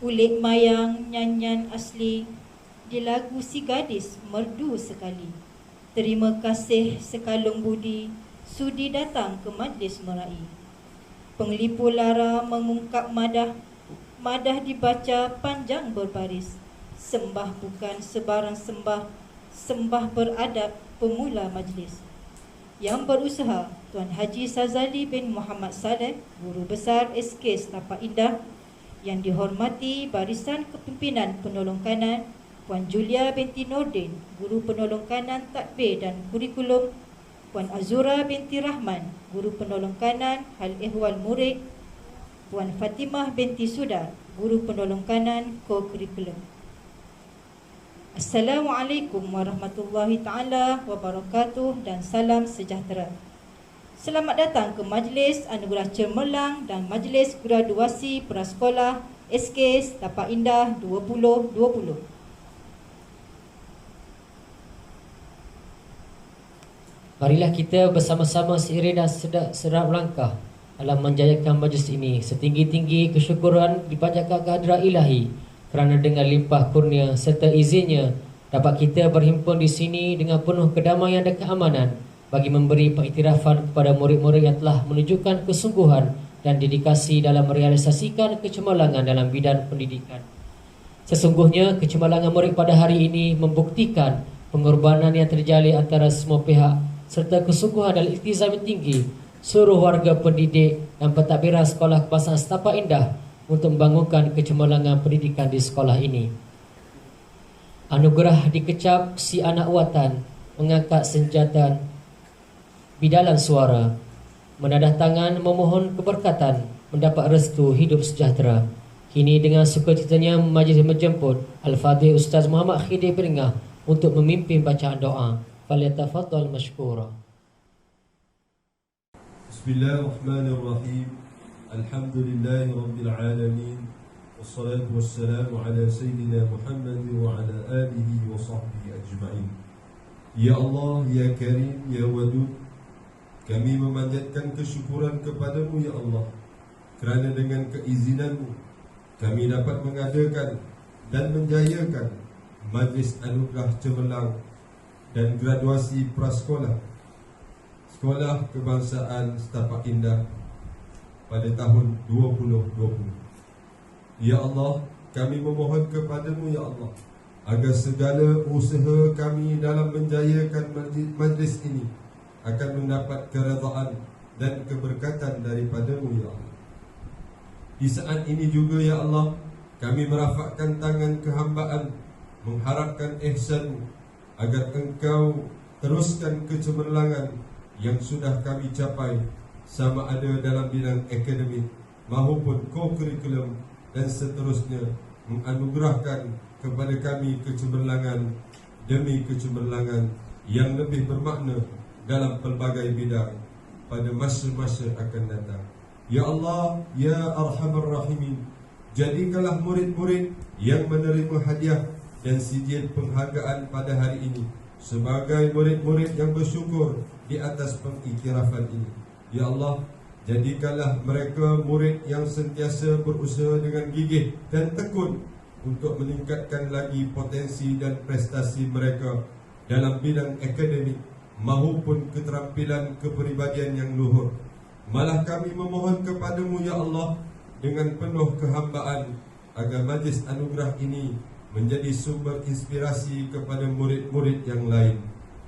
Kulit mayang nyanyian asli, di lagu si gadis merdu sekali. Terima kasih sekalung budi, sudi datang ke majlis meraih. Penglipu lara mengungkap madah, madah dibaca panjang berbaris. Sembah bukan sebarang sembah, sembah beradab pemula majlis. Yang berusaha Tuan Haji Sazali bin Muhammad Saleh, Guru Besar SK Setapak Indah. Yang dihormati Barisan Kepimpinan Penolong Kanan Puan Julia binti Nordin, Guru Penolong Kanan Tadbir dan Kurikulum. Puan Azura binti Rahman, Guru Penolong Kanan Hal Ehwal Murid. Puan Fatimah binti Sudar, Guru Penolong Kanan Co-Kurikulum. Assalamualaikum warahmatullahi ta'ala wabarakatuh dan salam sejahtera. Selamat datang ke Majlis Anugerah Cemerlang dan Majlis Graduasi Prasekolah SK Setapak Indah 2020. Marilah kita bersama-sama seiring dan sedap langkah dalam menjayakan majlis ini. Setinggi-tinggi kesyukuran dipanjatkan kehadirat ilahi kerana dengan limpah kurnia serta izinnya dapat kita berhimpun di sini dengan penuh kedamaian dan keamanan bagi memberi pengiktirafan kepada murid-murid yang telah menunjukkan kesungguhan dan dedikasi dalam merealisasikan kecemerlangan dalam bidang pendidikan. Sesungguhnya kecemerlangan murid pada hari ini membuktikan pengorbanan yang terjalin antara semua pihak serta kesungguhan dan iltizam yang tinggi seluruh warga pendidik dan pentadbiran Sekolah Kebangsaan Setapak Indah untuk membangunkan kecemerlangan pendidikan di sekolah ini. Anugerah dikecap si anak watan mengangkat senjata bidalan suara, menadah tangan memohon keberkatan, mendapat restu hidup sejahtera. Kini dengan sukacitanya majlis menjemput Al-Fadhil Ustaz Muhammad Khidir Beringah untuk memimpin bacaan doa. Falyatafaddal mashkura. Bismillahirrahmanirrahim. Alhamdulillahi rabbil alamin. Wassalatu wassalamu ala sayyidina Muhammad wa ala alihi wa sahbihi ajma'in. Ya Allah, ya Karim, ya Wadud, kami memanjatkan kesyukuran kepadamu ya Allah, kerana dengan keizinanmu kami dapat mengadakan dan menjayakan Majlis Anugerah Cemerlang dan Graduasi Prasekolah Sekolah Kebangsaan Setapak Indah pada tahun 2020. Ya Allah, kami memohon kepadamu ya Allah agar segala usaha kami dalam menjayakan majlis ini akan mendapat keredaan dan keberkatan daripadamu ya Allah. Di saat ini juga ya Allah, kami merafakkan tangan kehambaan mengharapkan ihsan-Mu agar Engkau teruskan kecemerlangan yang sudah kami capai, sama ada dalam bidang akademik maupun co-curriculum, dan seterusnya menganugerahkan kepada kami kecemerlangan demi kecemerlangan yang lebih bermakna dalam pelbagai bidang pada masa-masa akan datang. Ya Allah, ya Arhamar Rahimin, jadikanlah murid-murid yang menerima hadiah dan sijil penghargaan pada hari ini sebagai murid-murid yang bersyukur di atas pengiktirafan ini. Ya Allah, jadikanlah mereka murid yang sentiasa berusaha dengan gigih dan tekun untuk meningkatkan lagi potensi dan prestasi mereka dalam bidang akademik maupun keterampilan kepribadian yang luhur. Malah kami memohon kepadamu ya Allah dengan penuh kehambaan agar majlis anugerah ini menjadi sumber inspirasi kepada murid-murid yang lain,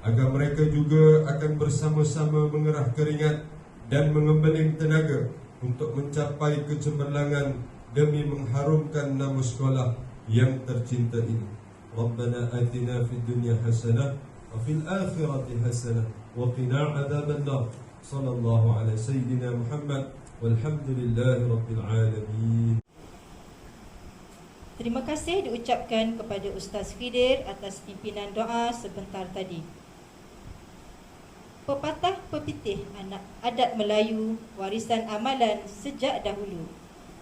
agar mereka juga akan bersama-sama mengerah keringat dan mengembeling tenaga untuk mencapai kecemerlangan demi mengharumkan nama sekolah yang tercinta ini. Rabbana atina fid dunya hasanah wa fil akhirati hasanah wa qina adzaban nar. Sallallahu ala sayyidina Muhammad walhamdulillahi rabbil alamin. Terima kasih diucapkan kepada Ustaz Khidir atas pimpinan doa sebentar tadi. Pepatah pepitih anak adat Melayu, warisan amalan sejak dahulu.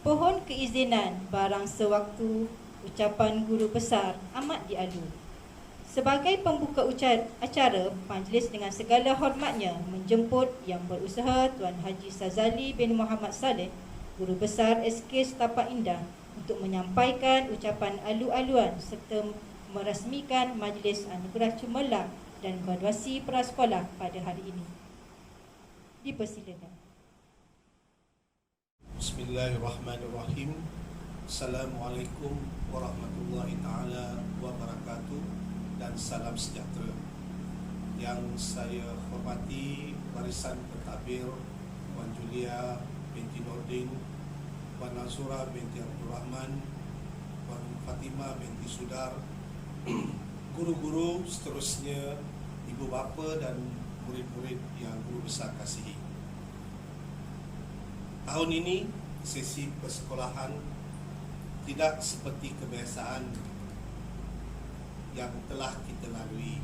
Pohon keizinan barang sewaktu, ucapan guru besar amat dialu. Sebagai pembuka acara, majlis dengan segala hormatnya menjemput Yang Berusaha Tuan Haji Sazali bin Muhammad Saleh, Guru Besar SK Setapak Indah, untuk menyampaikan ucapan alu-aluan serta merasmikan Majlis Anugerah Cemerlang dan graduasi prasekolah pada hari ini. Dipersilakan. Bismillahirrahmanirrahim. Assalamualaikum warahmatullahi taala wabarakatuh dan salam sejahtera. Yang saya hormati barisan pentadbir Puan Julia binti Nordin, Puan Nazura binti Abdul Rahman, Puan Fatimah binti Sudar, guru-guru seterusnya, ibu bapa dan murid-murid yang guru besar kasihi. Tahun ini sesi persekolahan tidak seperti kebiasaan yang telah kita lalui.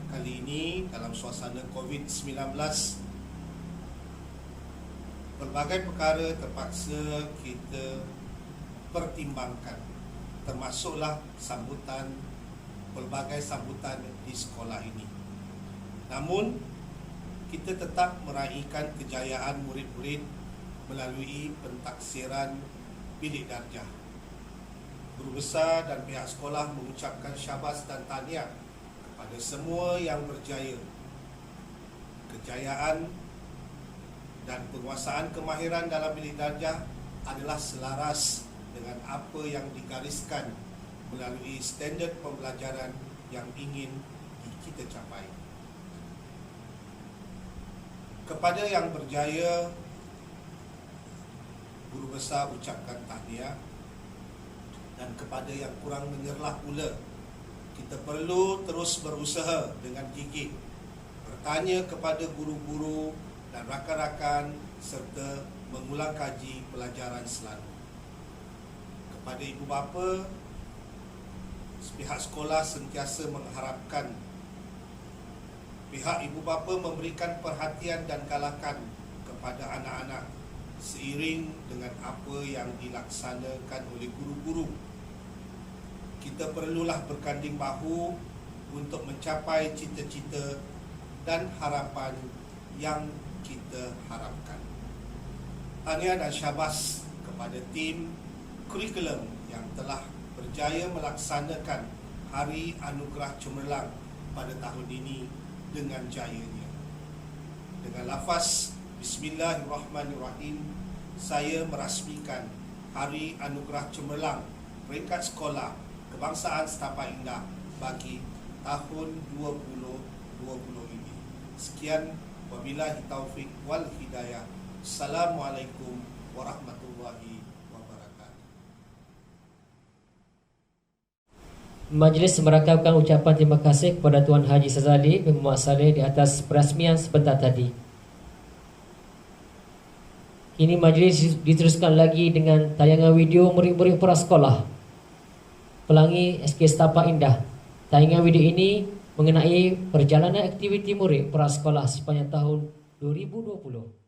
Kali ini dalam suasana COVID-19, berbagai perkara terpaksa kita pertimbangkan, termasuklah pelbagai sambutan di sekolah ini. Namun, kita tetap meraihkan kejayaan murid-murid melalui pentaksiran bilik darjah. Guru besar dan pihak sekolah mengucapkan syabas dan tahniah kepada semua yang berjaya. Kejayaan dan penguasaan kemahiran dalam bilik darjah adalah selaras dengan apa yang digariskan melalui standard pembelajaran yang ingin kita capai. Kepada yang berjaya, guru besar ucapkan tahniah, dan kepada yang kurang menyerlah pula, kita perlu terus berusaha dengan gigih, bertanya kepada guru-guru dan rakan-rakan serta mengulang kaji pelajaran selalu. Kepada ibu bapa, pihak sekolah sentiasa mengharapkan pihak ibu bapa memberikan perhatian dan galakan kepada anak-anak seiring dengan apa yang dilaksanakan oleh guru-guru. Kita perlulah berganding bahu untuk mencapai cita-cita dan harapan yang kita harapkan. Tahniah dan syabas kepada tim kurikulum yang telah berjaya melaksanakan Hari Anugerah Cemerlang pada tahun ini dengan jayanya. Dengan lafaz Bismillahirrahmanirrahim, saya merasmikan Hari Anugerah Cemerlang peringkat sekolah kebangsaan Setapak Indah bagi tahun 2020 ini. Sekian, wabillahi taufik wal hidayah. Assalamualaikum warahmatullahi wabarakatuh. Majlis merakabkan ucapan terima kasih kepada Tuan Haji Sazali bin Muhammad Saleh di atas perasmian sebentar tadi. Kini majlis diteruskan lagi dengan tayangan video murid-murid prasekolah Pelangi SK Setapak Indah. Tayangan video ini mengenai perjalanan aktiviti murid prasekolah sepanjang tahun 2020.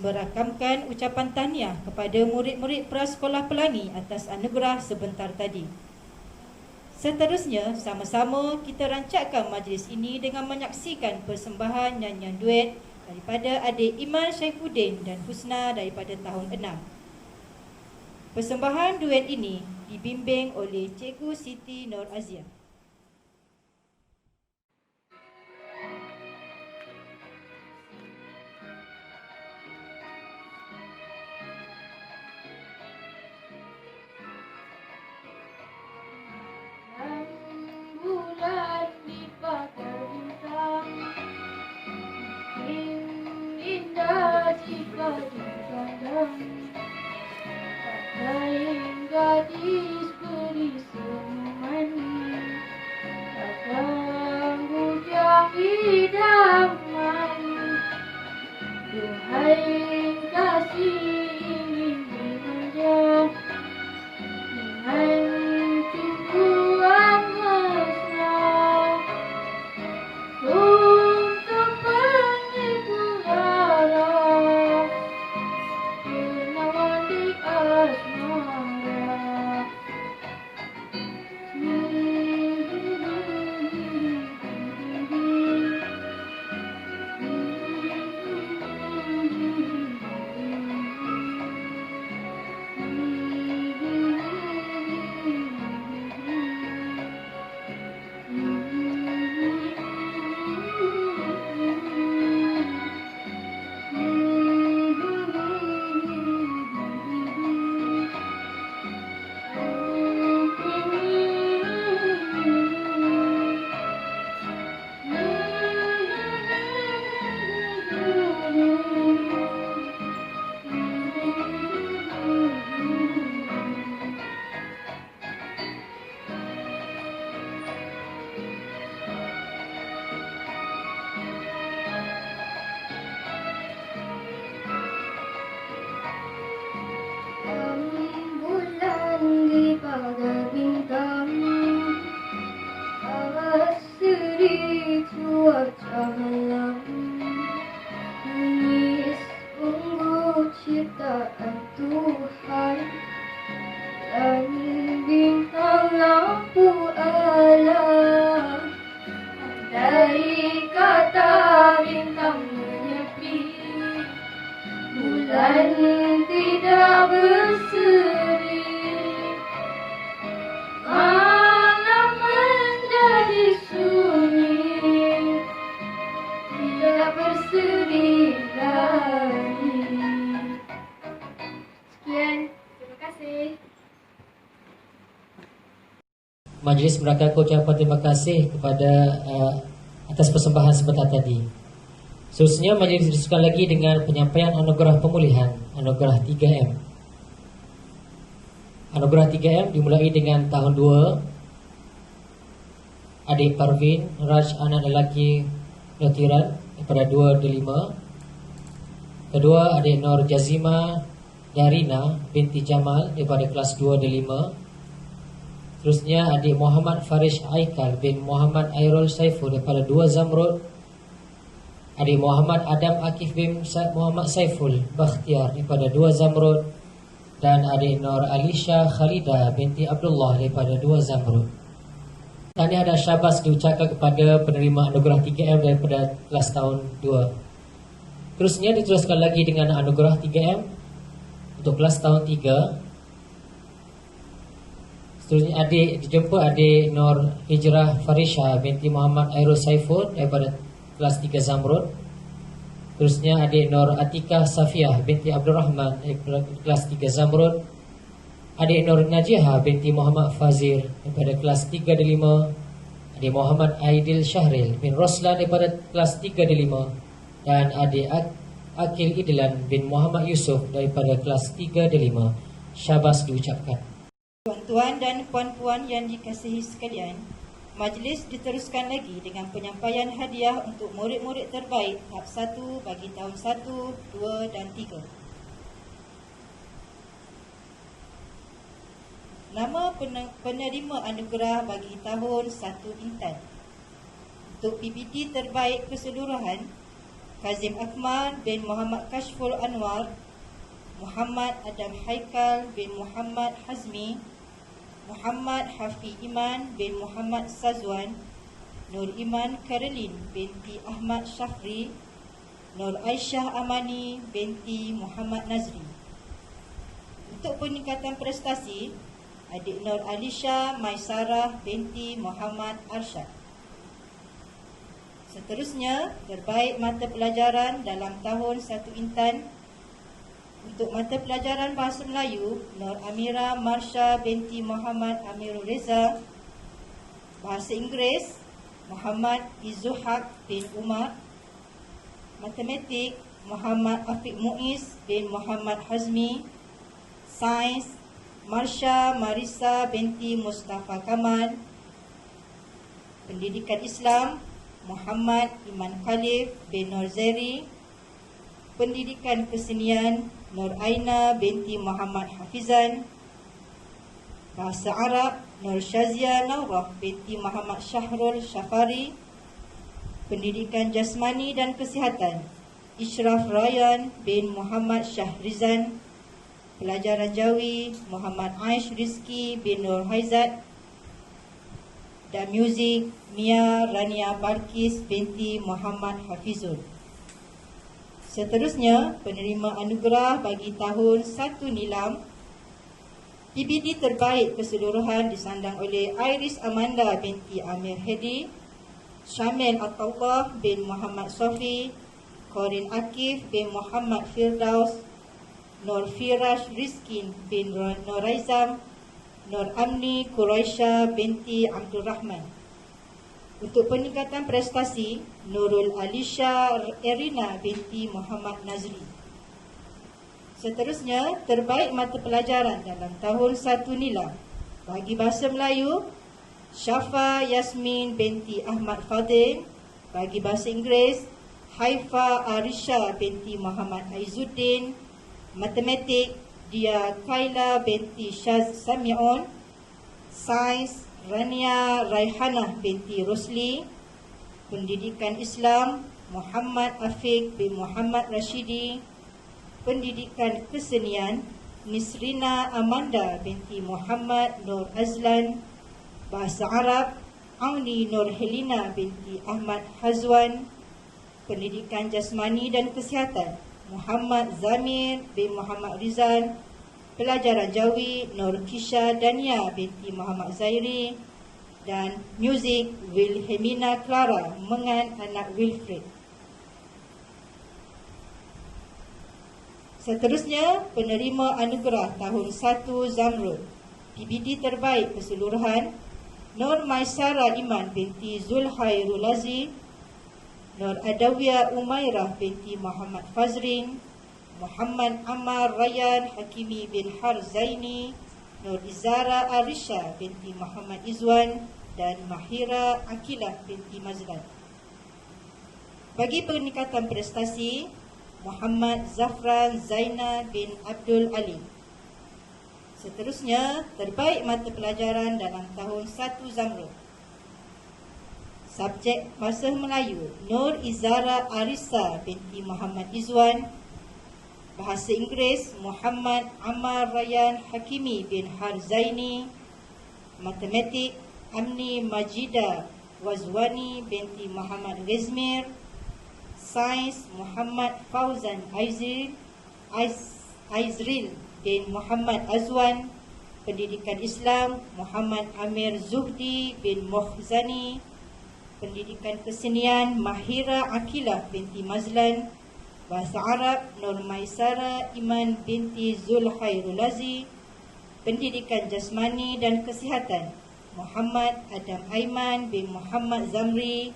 berakamkan ucapan tahniah kepada murid-murid Prasekolah Pelangi atas anugerah sebentar tadi. Seterusnya, sama-sama kita rancakkan majlis ini dengan menyaksikan persembahan nyanyian duet daripada adik Iman Syaifuddin dan Husna daripada tahun 6. Persembahan duet ini dibimbing oleh Cikgu Siti Nur Azia. Bulan di pagar bintang, indah jika dipandang. Lain gadis beri senyuman, datang bujang idaman. Duhai kasih ingin dimanja, dengan tumbuhan mesra, untuk penghibur lara, penawan di asmara. Bulan di pagar bintang, awas seri cuaca malam. Manis ungu ciptaan Tuhan, langit bintang lampu alam. Andai kata bintang menyepi, bulan tidak berseri, malam menjadi sunyi, tidak berseri lagi. Sekian, terima kasih. Majlis merakamkan ucapan terima kasih kepada atas persembahan sebentar tadi. Seterusnya majlis diteruskan lagi dengan penyampaian anugerah pemulihan, anugerah 3M. Anugerah 3M dimulai dengan tahun 2 adik Parvin Raj anak lelaki Notiran daripada 2D5. Kedua adik Nur Jazima Darina binti Jamal daripada kelas 2D5. Seterusnya adik Muhammad Farish Aikal bin Muhammad Airul Saiful daripada 2 Zamrud. Adik Muhammad Adam Akif bin Muhammad Saiful Bakhtiar daripada 2 Zamrud. Dan adik Nur Alisha Khalida binti Abdullah daripada 2 Zamrud. Tahniah dan syabas diucapkan kepada penerima anugerah 3M daripada kelas tahun 2. Terusnya diteruskan lagi dengan anugerah 3M untuk kelas tahun 3. Seterusnya dijumpa adik Nur Hijrah Farisha binti Muhammad Airul Saiful daripada kelas 3 Zamrud. Terusnya adik Nur Atikah Safiah binti Abdul Rahman daripada kelas 3 Zamrud. Adik Nur Najihah binti Muhammad Fazir daripada kelas 3D5. Adik Muhammad Aidil Syahril bin Roslan daripada kelas 3D5. Dan adik Akil Idlan bin Muhammad Yusuf daripada kelas 3D5. Syabas diucapkan. Tuan-tuan dan puan-puan yang dikasihi sekalian, majlis diteruskan lagi dengan penyampaian hadiah untuk murid-murid terbaik tahap 1 bagi tahun 1, 2 dan 3. Nama penerima anugerah bagi tahun 1 Intan. Untuk PPT terbaik keseluruhan, Kazim Akmal bin Muhammad Kashful Anwar, Muhammad Adam Haikal bin Muhammad Hazmi, Muhammad Hafi Iman bin Muhammad Sazwan, Nur Iman Caroline binti Ahmad Syafri, Nur Aisyah Amani binti Muhammad Nazri. Untuk peningkatan prestasi, adik Nur Alisha Maisarah binti Muhammad Arsyad. Seterusnya, terbaik mata pelajaran dalam tahun 1 Intan. Untuk mata pelajaran Bahasa Melayu, Nur Amira Marsha binti Muhammad Amirul Reza. Bahasa Inggeris, Muhammad Izuhaq bin Umar. Matematik, Muhammad Afiq Muiz bin Muhammad Hazmi. Sains, Marsha Marisa binti Mustafa Kamal. Pendidikan Islam, Muhammad Iman Khalif bin Nur Zairi. Pendidikan Kesenian, Nur Aina binti Muhammad Hafizan. Bahasa Arab, Nur Shazia Naurah binti Muhammad Syahrul Syafari. Pendidikan Jasmani dan Kesihatan, Ishraf Ryan bin Muhammad Syahrizan. Pelajaran Jawi, Muhammad Aish Rizki bin Nur Haizat. Dan muzik, Mia Rania Balkis binti Muhammad Hafizul. Seterusnya, penerima anugerah bagi tahun 1 Nilam. PBD terbaik keseluruhan disandang oleh Iris Amanda binti Amir Hedi, Syamil Atullah bin Muhammad Sofi, Corin Akif bin Muhammad Firdaus, Nur Firash Rizkin bin Noraizam, Nur Amni Quraisha binti Abdul Rahman. Untuk peningkatan prestasi, Nurul Alisha Erina binti Muhammad Nazri. Seterusnya, terbaik mata pelajaran dalam tahun 1 Nilam. Bagi Bahasa Melayu, Syafa Yasmin binti Ahmad Fadil. Bagi Bahasa Inggeris, Haifa Arisha binti Muhammad Aizuddin. Matematik, Dia Kaila binti Syaz Sami'un. Sains, Rania Raihanah binti Rosli. Pendidikan Islam, Muhammad Afiq bin Muhammad Rashidi. Pendidikan Kesenian, Nisrina Amanda binti Muhammad Nur Azlan. Bahasa Arab, Auni Nur Helina binti Ahmad Hazwan. Pendidikan Jasmani dan Kesihatan, Muhammad Zamir bin Muhammad Rizal. Pelajaran Jawi, Nur Kisha Dania binti Muhammad Zairi. Dan muzik, Wilhelmina Clara Mengan anak Wilfred. Seterusnya, penerima anugerah tahun 1 Zamrud. PBD terbaik keseluruhan, Nur Maisara Iman binti Zulhairul Aziz, Nur Adawiyah Umairah binti Muhammad Fazrin, Muhammad Ammar Rayyan Hakimi bin Har Zaini, Nur Izara Arisha binti Muhammad Izwan, dan Mahira Akilah binti Mazlan. Bagi peningkatan prestasi, Muhammad Zafran Zaina bin Abdul Ali. Seterusnya, terbaik mata pelajaran dalam tahun 1 Zamrud. Subjek Bahasa Melayu, Nur Izara Arisa binti Muhammad Izwan. Bahasa Inggeris, Muhammad Ammar Rayyan Hakimi bin Har Zaini. Matematik, Amni Majida Wazwani binti Muhammad Ghazmir. Sains, Muhammad Fauzan Aizril bin Muhammad Azwan. Pendidikan Islam, Muhammad Amir Zuhdi bin Muhzani. Pendidikan Kesenian, Mahira Akilah binti Mazlan. Bahasa Arab, Nur Maisara Iman binti Zulhairul Aziz. Pendidikan Jasmani dan Kesihatan, Muhammad Adam Aiman bin Muhammad Zamri.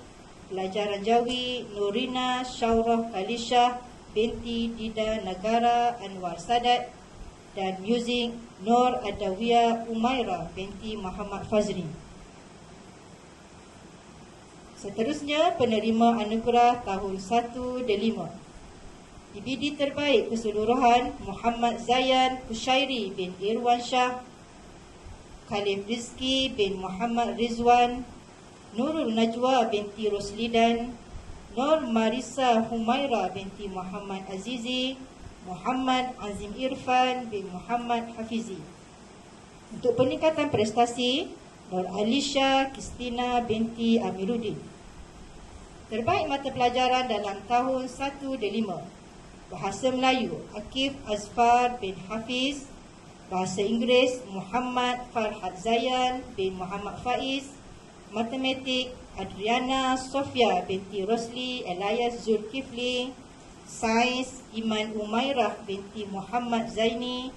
Pelajaran Jawi, Nurina Syaurah Khalishah binti Dida Negara Anwar Sadat. Dan muzik, Nur Adawiyah Umairah binti Muhammad Fazri. Seterusnya, penerima anugerah tahun 1 Delima. PBD terbaik keseluruhan, Muhammad Zayan Kushairi bin Irwan Shah, Khalif Rizki bin Muhammad Rizwan, Nurul Najwa binti Roslidan, Nur Marisa Humaira binti Muhammad Azizi, Muhammad Azim Irfan bin Muhammad Hafizi. Untuk peningkatan prestasi, Nur Alisha Kristina binti Amiruddin. Terbaik mata pelajaran dalam tahun 1-5. Bahasa Melayu, Akif Azfar bin Hafiz. Bahasa Inggeris, Muhammad Farhad Zayan bin Muhammad Faiz. Matematik, Adriana Sofia binti Rosli Elias Zulkifli. Sains, Iman Umairah binti Muhammad Zaini.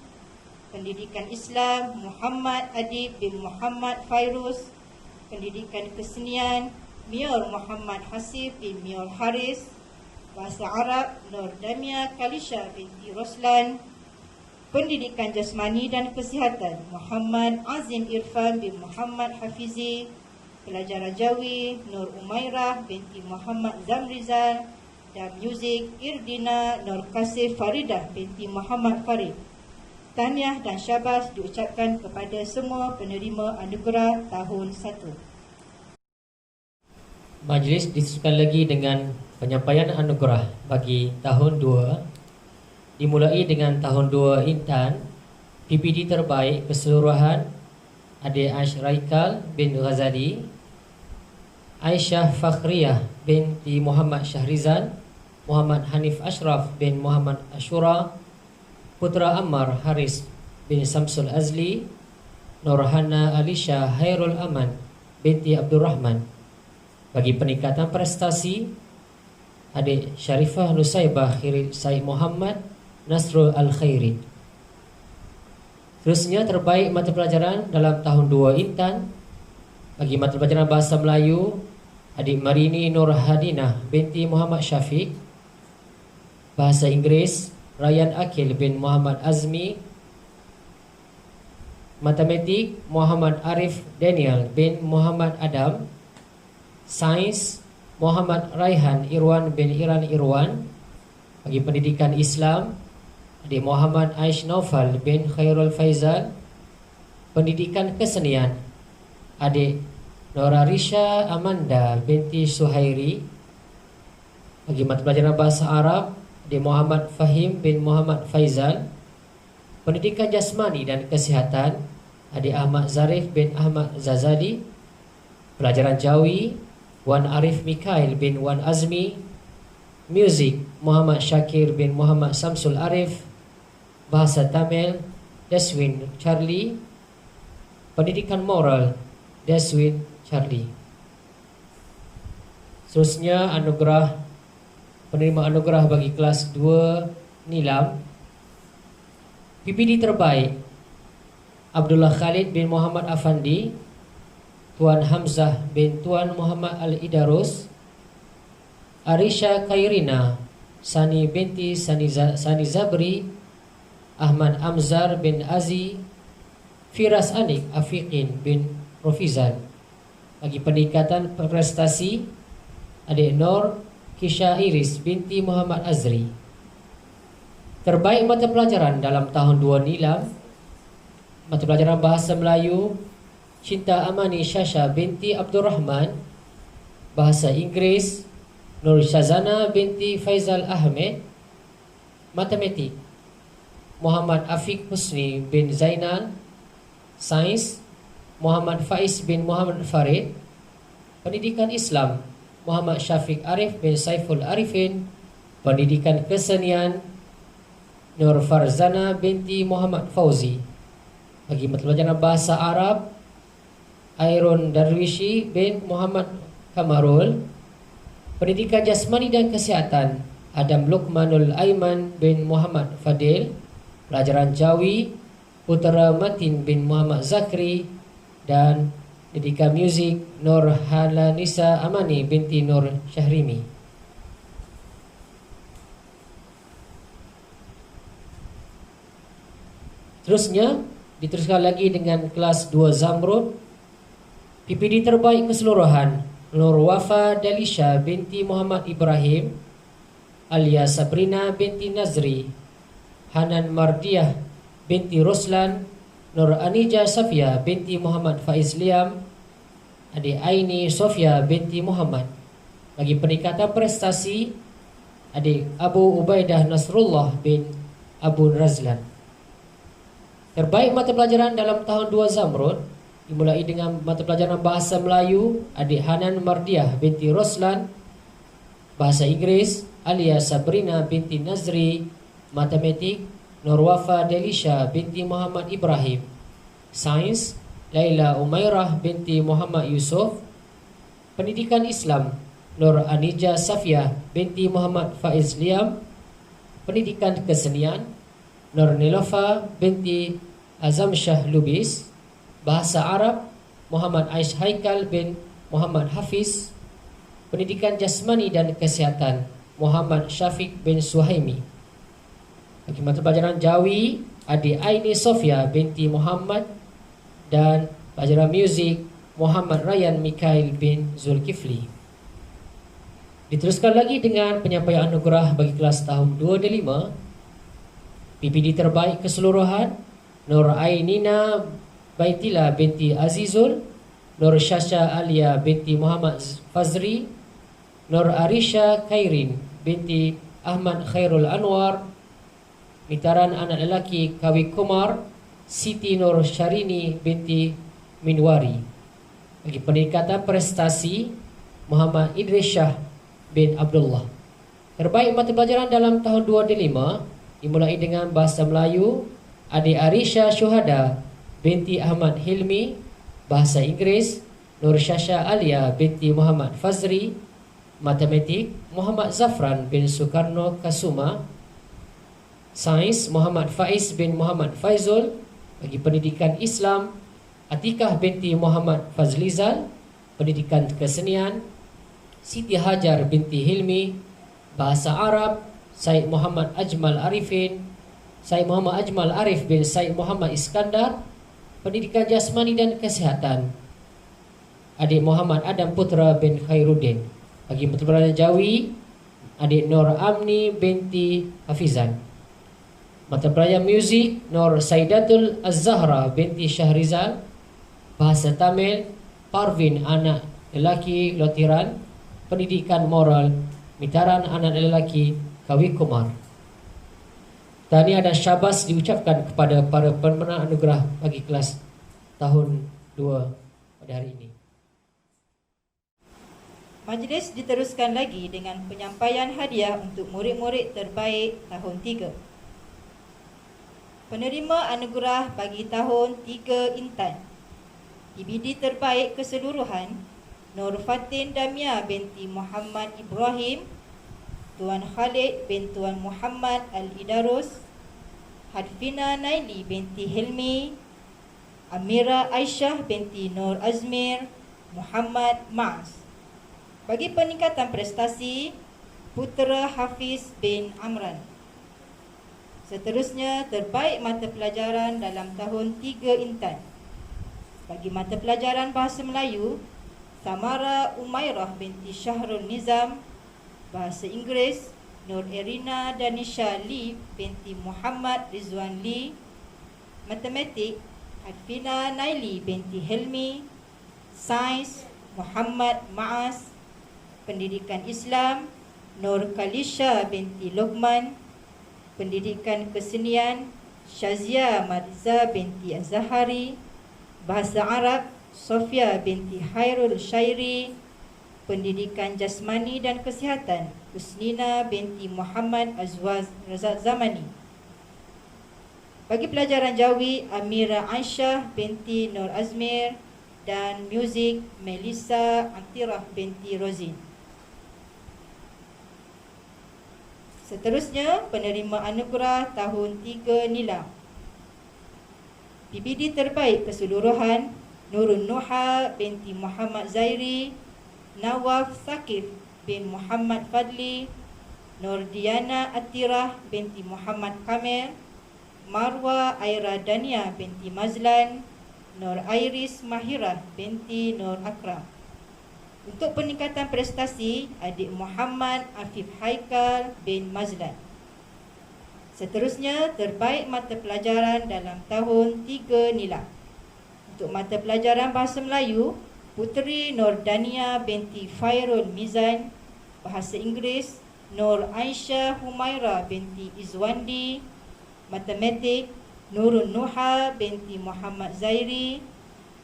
Pendidikan Islam, Muhammad Adib bin Muhammad Fairuz. Pendidikan Kesenian, Mior Muhammad Hasib bin Mior Haris. Bahasa Arab, Nur Damia Kalisha binti Roslan. Pendidikan Jasmani dan Kesihatan, Muhammad Azim Irfan bin Muhammad Hafizi. Pelajaran Jawi, Nur Umairah binti Muhammad Zamrizal. Dan muzik, Irdina Nur Kasif Faridah binti Muhammad Farid. Tahniah dan syabas diucapkan kepada semua penerima anugerah tahun 1. Majlis diteruskan lagi dengan penyampaian anugerah bagi tahun 2. Dimulai dengan tahun 2 Intan. PPD terbaik keseluruhan Adik Aish Raikal bin Ghazali, Aisyah Fakhriyah binti Muhammad Syahrizan, Muhammad Hanif Ashraf bin Muhammad Ashura, Putra Ammar Haris bin Samsul Azli, Nurhana Alisha Hairul Aman binti Abdul Rahman. Bagi peningkatan prestasi, Adik Syarifah Nusaibah Khirid Said Muhammad Nasrul Al-Khairi. Terusnya terbaik mata pelajaran dalam tahun 2 Intan. Bagi mata pelajaran Bahasa Melayu, Adik Marini Nur Hadinah binti Muhammad Syafiq. Bahasa Inggeris, Ryan Akil bin Muhammad Azmi. Matematik, Muhammad Arif Daniel bin Muhammad Adam. Sains, Muhammad Raihan Irwan bin Iran Irwan. Bagi pendidikan Islam, Adik Muhammad Aish Naufal bin Khairul Faizal. Pendidikan Kesenian, Adik Nora Risha Amanda binti Suhairi. Bagi mata pelajaran Bahasa Arab, Adik Muhammad Fahim bin Muhammad Faizal. Pendidikan Jasmani dan Kesihatan, Adik Ahmad Zarif bin Ahmad Zazadi. Pelajaran Jawi, Wan Arif Mikail bin Wan Azmi. Muzik, Muhammad Syakir bin Muhammad Samsul Arif. Bahasa Tamil, Deswin Charlie. Pendidikan Moral, Deswin Charlie. Seterusnya penerima anugerah bagi kelas 2 Nilam. PPD terbaik, Abdullah Khalid bin Muhammad Afandi, Tuan Hamzah bin Tuan Muhammad Al-Idarus. Arisha Khairina Sani binti Sani Zabri. Ahmad Amzar bin Azi. Firas Anik Afiqin bin Rofizal. Bagi peningkatan prestasi, Adik Nur Kisha Iris binti Muhammad Azri. Terbaik mata pelajaran dalam tahun 2 Nilam. Mata pelajaran Bahasa Melayu, Cinta Amani Syasha binti Abdul Rahman. Bahasa Inggeris, Nur Shazana binti Faizal Ahmed. Matematik, Muhammad Afiq Husni bin Zainal. Sains, Muhammad Faiz bin Muhammad Farid. Pendidikan Islam, Muhammad Syafiq Arif bin Saiful Arifin. Pendidikan Kesenian, Nur Farzana binti Muhammad Fauzi. Bagi mata pelajaran Bahasa Arab, Airun Darwishi bin Muhammad Kamarul. Pendidikan Jasmani dan Kesihatan, Adam Luqmanul Aiman bin Muhammad Fadil. Pelajaran Jawi, Putera Matin bin Muhammad Zakri. Dan pendidikan muzik, Nur Halanisa Amani binti Nur Syahrimi. Terusnya diteruskan lagi dengan kelas 2 Zamrud. PPD terbaik keseluruhan, Nur Wafa Dalisha binti Muhammad Ibrahim. Alia Sabrina binti Nazri. Hanan Mardiah binti Roslan. Nur Anija Safia binti Muhammad Faiz Liam. Adik Aini Sofia binti Muhammad. Bagi peningkatan prestasi, adik Abu Ubaidah Nasrullah bin Abu Razlan. Terbaik mata pelajaran dalam tahun 2 Zamrud dimulai dengan mata pelajaran Bahasa Melayu, adik Hanan Mardiah binti Roslan. Bahasa Inggeris, Alia Sabrina binti Nazri. Matematik, Nurwafa Delisha binti Muhammad Ibrahim. Sains, Laila Umairah binti Muhammad Yusuf. Pendidikan Islam, Nur Anija Safia binti Muhammad Faiz Liam. Pendidikan Kesenian, Nur Nilofa binti Azam Shah Lubis. Bahasa Arab, Muhammad Aish Haikal bin Muhammad Hafiz. Pendidikan Jasmani dan Kesihatan, Muhammad Syafiq bin Suhaimi. Bagi mata pelajaran Jawi, adik Aini Sofia binti Muhammad. Dan pelajaran muzik, Muhammad Rayyan Mikhail bin Zulkifli. Diteruskan lagi dengan penyampaian anugerah bagi kelas tahun 2 dan 5. PPD terbaik keseluruhan, Nur Ainina Baitila binti Azizul. Nur Syasha Alia binti Muhammad Fazri. Nur Arisha Khairin binti Ahmad Khairul Anwar. Mitaran anak lelaki Kawi Kumar, Siti Nur Syarini binti Minwari. Bagi peningkatan prestasi, Muhammad Idris Shah bin Abdullah. Terbaik mata pelajaran dalam tahun 2 dan 5 dimulai dengan Bahasa Melayu, adik Arisha Syuhada binti Ahmad Hilmi. Bahasa Inggeris, Nur Syasha Alia binti Muhammad Fazri. Matematik, Muhammad Zafran bin Soekarno Kasuma. Sains, Muhammad Faiz bin Muhammad Faizul. Bagi pendidikan Islam, Atikah binti Muhammad Fazlizal. Pendidikan Kesenian, Siti Hajar binti Hilmi. Bahasa Arab, Said Muhammad Ajmal Arifin. Said Muhammad Ajmal Arif bin Said Muhammad Iskandar. Pendidikan Jasmani dan Kesihatan, adik Muhammad Adam Putra bin Khairuddin. Bagi mata pelajaran Jawi, adik Nur Amni binti Hafizan. Mata pelajaran muzik, Nur Saidatul Az-Zahra binti Syahrizal. Bahasa Tamil, Parvin anak lelaki Lotiran. Pendidikan moral, Mitaran anak lelaki Kawi Kumar. Tahniah dan syabas diucapkan kepada para pemenang anugerah bagi kelas tahun 2 pada hari ini. Majlis diteruskan lagi dengan penyampaian hadiah untuk murid-murid terbaik tahun 3. Penerima anugerah bagi tahun 3 Intan. PBD terbaik keseluruhan, Nur Fatin Damia binti Muhammad Ibrahim. Tuan Khalid bin Tuan Muhammad Al-Idarus. Hadfina Naili binti Hilmi. Amira Aisyah binti Nur Azmir Muhammad Ma'as. Bagi peningkatan prestasi, Putera Hafiz bin Amran. Seterusnya, terbaik mata pelajaran dalam tahun 3 Intan. Bagi mata pelajaran Bahasa Melayu, Samara Umairah binti Syahrul Nizam. Bahasa Inggeris, Nur Erina Danisha Lee binti Muhammad Rizwan Lee. Matematik, Hadfina Naili binti Helmi. Sains, Muhammad Ma'as. Pendidikan Islam, Nur Kalisha binti Luqman. Pendidikan Kesenian, Shazia Marza binti Az-Zahari. Bahasa Arab, Sofia binti Hairul Syairi. Pendidikan Jasmani dan Kesihatan, Husnina binti Muhammad Azwaz Razak Zamani. Bagi pelajaran Jawi, Amira Aisyah binti Nur Azmir. Dan muzik, Melissa Atirah binti Rozin. Seterusnya, penerima anugerah tahun 3 Nilam. PBD terbaik keseluruhan, Nurun Nuha binti Muhammad Zairi. Nawaf Sakif bin Muhammad Fadli. Nurdiana Atirah binti Muhammad Kamil. Marwa Aira Dania binti Mazlan. Nur Iris Mahirah binti Nur Akram. Untuk peningkatan prestasi, adik Muhammad Afif Haikal bin Mazlan. Seterusnya, terbaik mata pelajaran dalam tahun 3 Nilam. Untuk mata pelajaran Bahasa Melayu, Puteri Nur Dania binti Fairul Mizan. Bahasa Inggeris Nur Aisyah Humaira binti Izwandi. Matematik Nurun Nuha binti Muhammad Zairi.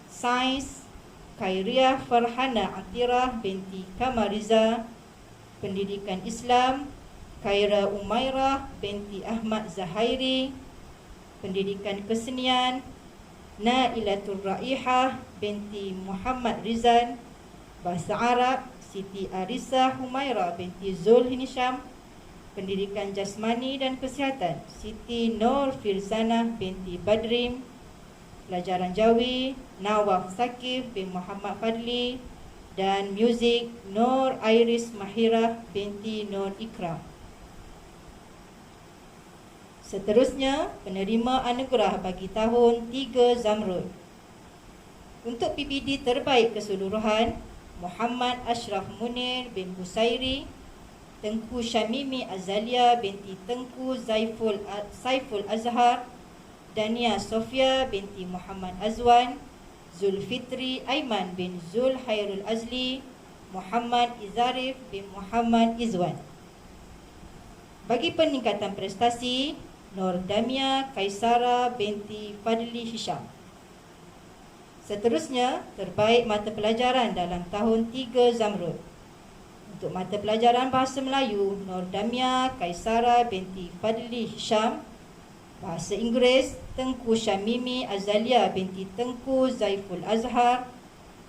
Sains Khairiyah Farhana Atirah binti Kamariza. Pendidikan Islam Khaira Umairah binti Ahmad Zahairi. Pendidikan Kesenian Nailatul Raihah binti Muhammad Rizan. Bahasa Arab Siti Arisa Humaira binti Zul Hinisham. Pendidikan Jasmani dan Kesihatan Siti Nur Firzanah binti Badrim. Pelajaran Jawi Nawaf Sakif bin Muhammad Fadli. Dan muzik Nur Iris Mahirah binti Nur Ikram. Seterusnya, penerima anugerah bagi tahun 3 Zamrud. Untuk PPD terbaik keseluruhan, Muhammad Ashraf Munir bin Busairi, Tengku Syamimi Azalia binti Tengku Saiful Azhar, Dania Sofia binti Muhammad Azwan, Zulfitri Aiman bin Zul Hairul Azli, Muhammad Izarif bin Muhammad Izwan. Bagi peningkatan prestasi, Nur Damia Kaisara binti Fadli Hisham. Seterusnya, terbaik mata pelajaran dalam tahun 3 Zamrud. Untuk mata pelajaran Bahasa Melayu, Nur Damia Kaisara binti Fadli Hisham. Bahasa Inggeris, Tengku Syamimi Azalia binti Tengku Zaiful Azhar.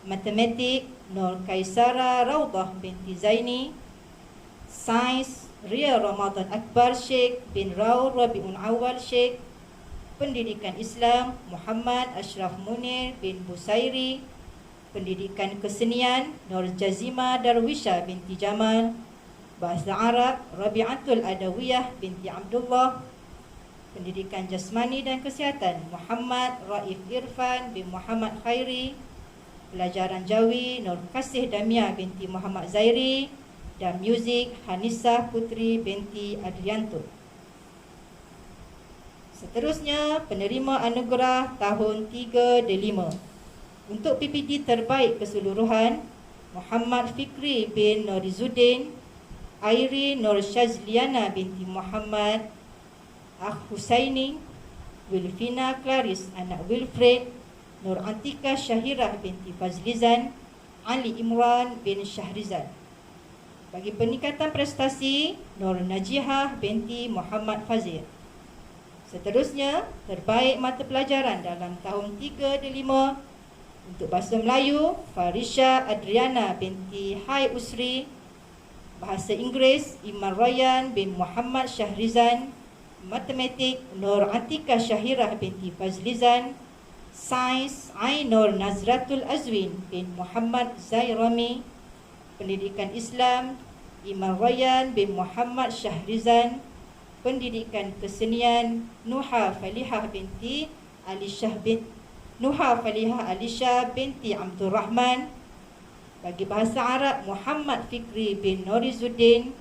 Matematik, Nur Kaisara Raudah binti Zaini. Sains, Ria Ramadan Akbar Sheikh bin Raul Rabi'un Awal Sheikh. Pendidikan Islam, Muhammad Ashraf Munir bin Busairi. Pendidikan Kesenian, Nur Jazima Darwisha binti Jamal. Bahasa Arab, Rabi'atul Adawiyah binti Abdullah. Pendidikan Jasmani dan Kesihatan, Muhammad Raif Irfan bin Muhammad Khairi. Pelajaran Jawi, Nur Kasih Damia binti Muhammad Zairi. Dan muzik Hanisah Putri binti Adrianto. Seterusnya, penerima anugerah tahun 3 dan 5. Untuk PPD terbaik keseluruhan, Muhammad Fikri bin Norizuddin, Airi Nur Shazliana binti Muhammad Husaini, Wilfina Claris anak Wilfred, Nur Antika Syahirah binti Fazlizan, Ali Imran bin Syahrizan. Bagi peningkatan prestasi, Nur Najihah binti Muhammad Fazil. Seterusnya, terbaik mata pelajaran dalam tahun 3 dan 5. Untuk Bahasa Melayu, Farisha Adriana binti Hai Usri. Bahasa Inggeris, Iman Rayyan bin Muhammad Syahrizan. Matematik, Nur Antika Syahirah binti Fazlizan. Sains, Ainur Nazratul Azwin bin Muhammad Zairami. Pendidikan Islam, Iman Rayyan bin Muhammad Syahrizan. Pendidikan Kesenian, Nuha Falihah binti Alisha binti Abdul Rahman. Bagi Bahasa Arab, Muhammad Fikri bin Norizuddin.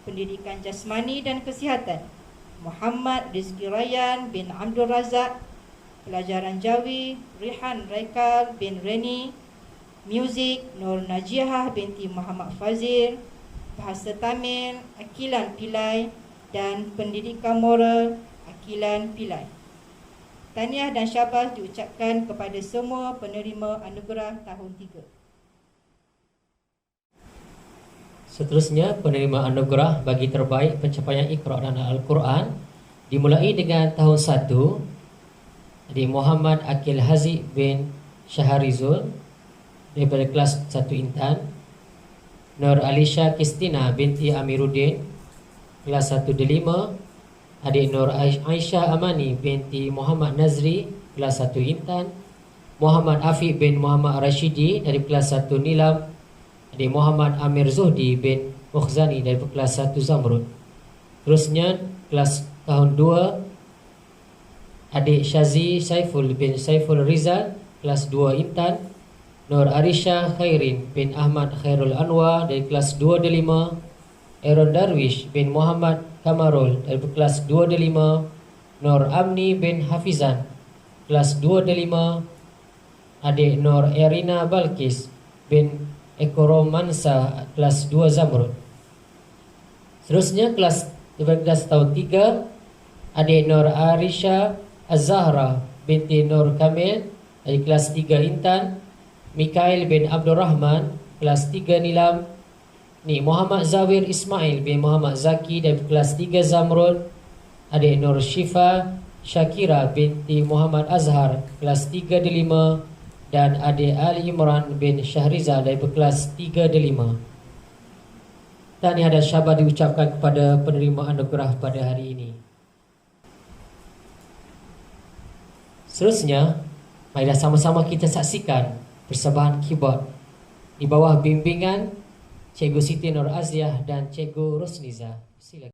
Pendidikan Jasmani dan Kesihatan, Muhammad Rizki Rayyan bin Abdul Razak. Pelajaran Jawi, Rihan Raikal bin Reni. Muzik, Nur Najihah binti Muhammad Fazil. Bahasa Tamil, Akilan Pillai. Dan Pendidikan Moral, Akilan Pillai. Tahniah dan syabas diucapkan kepada semua penerima anugerah tahun 3. Seterusnya, penerima anugerah bagi terbaik pencapaian Iqra' dan Al-Quran dimulai dengan tahun 1 di Muhammad Akil Haziq bin Syaharizul daripada kelas 1 Intan. Nur Alisha Kristina binti Amiruddin, kelas 1 D5. Adik Nur Aisyah Amani binti Muhammad Nazri, kelas 1 Intan. Muhammad Afiq bin Muhammad Rashidi dari kelas 1 Nilam. Adik Muhammad Amir Zuhdi bin Mukhzani dari kelas 1 Zamrud. Terusnya kelas tahun 2 adik Syazi Saiful bin Saiful Rizal, kelas 2 Intan. Nur Arisha Khairin bin Ahmad Khairul Anwar dari kelas 2 D5. Aaron Darwish bin Muhammad Kamarul dari kelas 2 D5. Nur Amni bin Hafizan, kelas 2 D5. Adik Nur Erina Balkis bin Ekoromansa, kelas 2 Zamrud. Seterusnya kelas tahun 3, adik Nur Arisha Az-Zahra binti Nur Kamil dari kelas 3 Intan. Mikail bin Abdul Rahman kelas 3 Nilam. Muhammad Zawir Ismail bin Muhammad Zaki dari kelas 3 Zamrud. Adik Nur Syifa Syakira binti Muhammad Azhar kelas 3 D5, dan adik Ali Imran bin Syahriza dari kelas 3 D5. Tahniah dan syabas diucapkan kepada penerima anugerah pada hari ini. Seterusnya, marilah sama-sama kita saksikan persembahan keyboard di bawah bimbingan Cikgu Siti Nur Aziah dan Cikgu Rosniza. Silakan.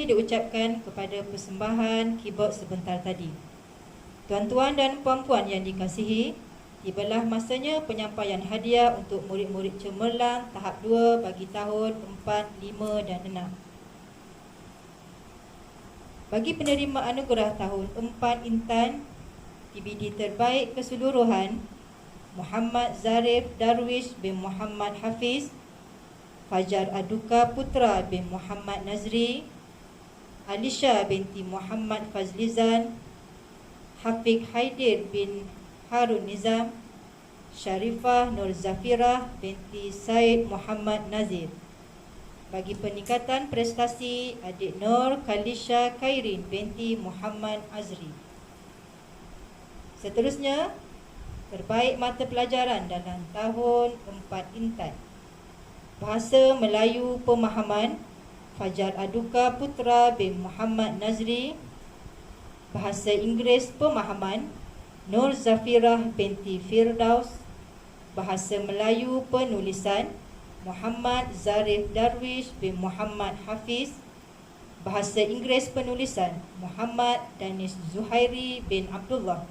Diucapkan kepada persembahan keyboard sebentar tadi. Tuan-tuan dan puan-puan yang dikasihi, tibalah masanya penyampaian hadiah untuk murid-murid cemerlang tahap 2 bagi tahun 4, 5 dan 6. Bagi penerima anugerah tahun 4 Intan, PBD terbaik keseluruhan Muhammad Zarif Darwish bin Muhammad Hafiz, Fajar Aduka Putra bin Muhammad Nazri, Alisha binti Muhammad Fazlizan, Hafiq Haidir bin Harun Nizam, Sharifah Nur Zafirah binti Said Muhammad Nazir. Bagi peningkatan prestasi, adik Nur Khalisha Khairin binti Muhammad Azri. Seterusnya, terbaik mata pelajaran dalam tahun 4 Intan, Bahasa Melayu Pemahaman, Fajar Aduka Putra bin Muhammad Nazri. Bahasa Inggeris Pemahaman, Nur Zafirah binti Firdaus. Bahasa Melayu Penulisan, Muhammad Zarif Darwish bin Muhammad Hafiz. Bahasa Inggeris Penulisan, Muhammad Danis Zuhairi bin Abdullah.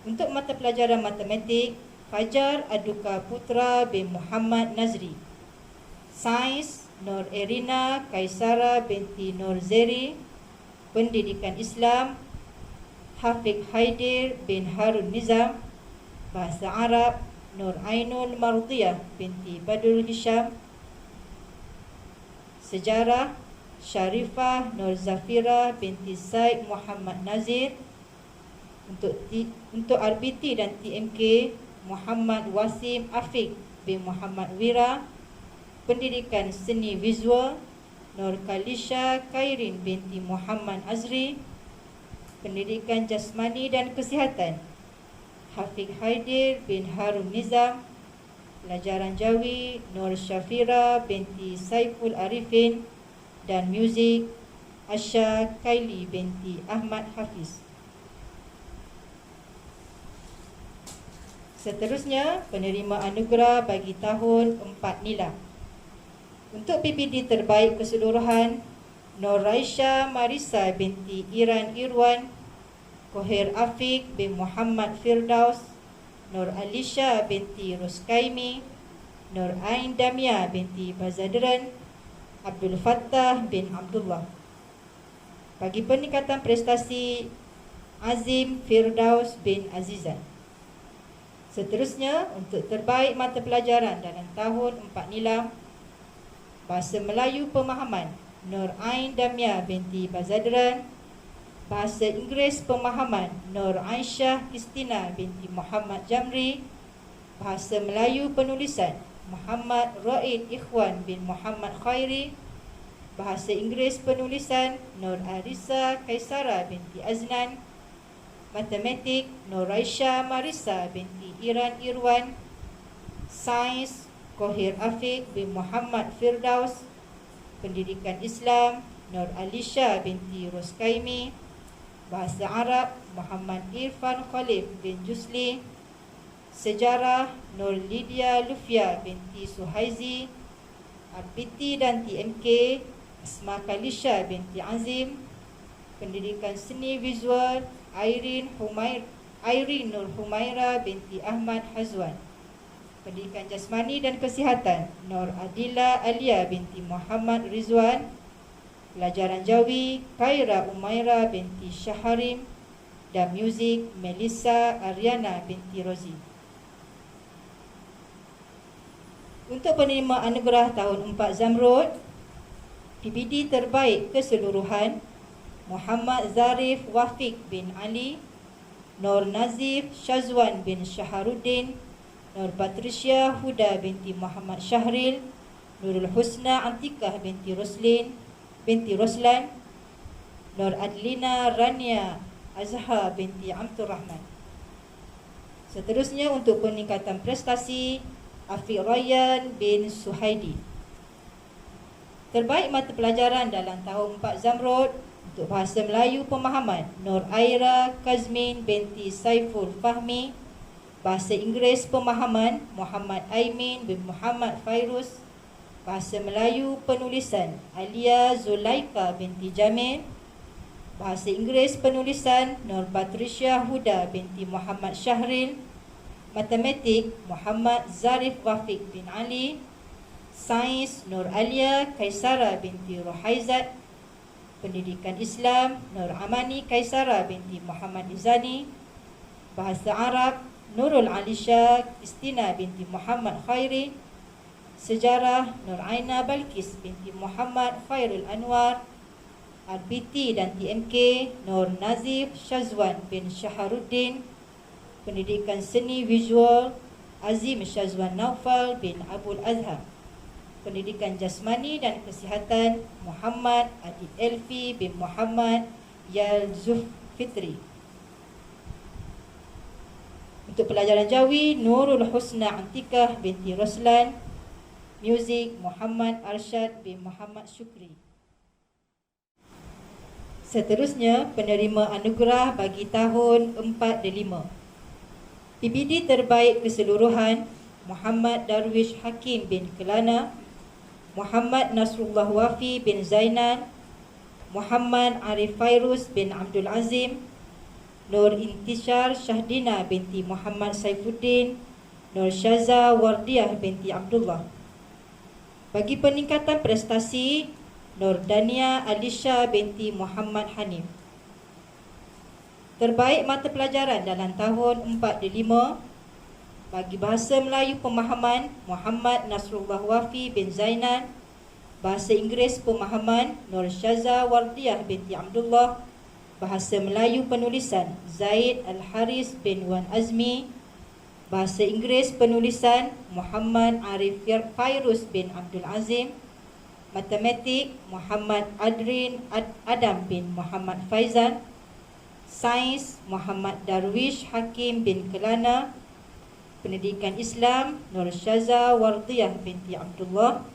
Untuk mata pelajaran matematik, Fajar Aduka Putra bin Muhammad Nazri. Sains, Nur Erina Kaisara binti Nur Zeri. Pendidikan Islam, Hafiq Haidir bin Harun Nizam. Bahasa Arab, Nur Ainul Mardiyah binti Badul Hisham. Sejarah, Sharifah Nur Zafira binti Said Muhammad Nazir. Untuk RBT dan TMK, Muhammad Wasim Afiq bin Muhammad Wira. Pendidikan Seni Visual, Nur Khalisha Khairin binti Muhammad Azri. Pendidikan Jasmani dan Kesihatan, Hafiz Haidir bin Harun Nizam. Pelajaran Jawi, Nur Syafira binti Saiful Arifin. Dan Muzik, Asya Kaili binti Ahmad Hafiz. Seterusnya, penerima anugerah bagi tahun 4 nila. Untuk PPD terbaik keseluruhan, Nur Raisha Marisa binti Iran Irwan, Kohir Afiq bin Muhammad Firdaus, Nur Alisha binti Ruskaimi, Nur Ain Damia binti Bazadran, Abdul Fattah bin Abdullah. Bagi peningkatan prestasi, Azim Firdaus bin Azizan. Seterusnya, untuk terbaik mata pelajaran dalam tahun 4 nila, Bahasa Melayu Pemahaman, Nur Ain Damia binti Bazadran. Bahasa Inggeris Pemahaman, Nur Aisyah Kristina binti Muhammad Jamri. Bahasa Melayu Penulisan, Muhammad Raid Ikhwan bin Muhammad Khairi. Bahasa Inggeris Penulisan, Nur Arisa Kaisara binti Aznan. Matematik, Nur Raisha Marisa binti Iran Irwan. Sains, Kohir Afiq bin Muhammad Firdaus. Pendidikan Islam, Nur Alisha binti Ruskaimi. Bahasa Arab, Muhammad Irfan Khalif bin Jusli. Sejarah, Nur Lydia Lufia binti Suhaizi. RPT dan TMK, Asma Kalisha binti Azim. Pendidikan Seni Visual, Irene Nur Humaira binti Ahmad Hazwan. Pendidikan Jasmani dan Kesihatan, Nur Adila Alia binti Muhammad Rizwan. Pelajaran Jawi, Khaira Umaira binti Syaharim. Dan Muzik, Melissa Ariana binti Rozi. Untuk penerima anugerah tahun 4 Zamrud, PPD terbaik keseluruhan, Muhammad Zarif Wafiq bin Ali, Nur Nazif Syazwan bin Syaharuddin, Nur Patricia Huda binti Muhammad Syahril, Nurul Husna Antikah binti Roslan, Nur Adlina Rania Azhar binti Amtur Rahman. Seterusnya, untuk peningkatan prestasi, Afiq Rayyan bin Suhaidi. Terbaik mata pelajaran dalam tahun 4 Zamrud, untuk Bahasa Melayu Pemahaman, Nur Aira Kazmin binti Saiful Fahmi. Bahasa Inggeris Pemahaman, Muhammad Aimin bin Muhammad Fairuz. Bahasa Melayu Penulisan, Alia Zulaika binti Jamil. Bahasa Inggeris Penulisan, Nur Patricia Huda binti Muhammad Syahril. Matematik, Muhammad Zarif Wafiq bin Ali. Sains, Nur Alia Kaisara binti Rohaizat. Pendidikan Islam, Nur Amani Kaisara binti Muhammad Izani. Bahasa Arab, Nurul Alisha Kristina binti Muhammad Khairi. Sejarah, Nur Aina Balkis binti Muhammad Khairul Anwar. RPT dan TMK, Nur Nazif Syazwan bin Syaharuddin. Pendidikan Seni Visual, Azim Syazwan Naufal bin Abul Azhar. Pendidikan Jasmani dan Kesihatan, Muhammad Adid Elfi bin Muhammad Yalzuf Fitri. Untuk pelajaran Jawi, Nurul Husna Antikah binti Roslan. Muzik, Muhammad Arsyad bin Muhammad Syukri. Seterusnya, penerima anugerah bagi tahun 4 dan 5. PPD terbaik keseluruhan, Muhammad Darwish Hakim bin Kelana. Muhammad Nasrullah Wafi bin Zainan. Muhammad Arif Fairuz bin Abdul Azim. Nur Intishar Syahdina binti Muhammad Saifuddin. Nur Syaza Wardiah binti Abdullah. Bagi peningkatan prestasi, Nur Dania Alisha binti Muhammad Hanif. Terbaik mata pelajaran dalam tahun 4 dan 5, bagi Bahasa Melayu Pemahaman, Muhammad Nasrullah Wafi bin Zainan. Bahasa Inggeris Pemahaman, Nur Syaza Wardiah binti Abdullah. Bahasa Melayu Penulisan, Zaid Al-Haris bin Wan Azmi. Bahasa Inggeris Penulisan, Muhammad Arif Fairuz bin Abdul Azim. Matematik, Muhammad Adam bin Muhammad Faizan. Sains Muhammad Darwish Hakim bin Kelana. Pendidikan Islam Nur Syaza Wardiyah binti Abdullah.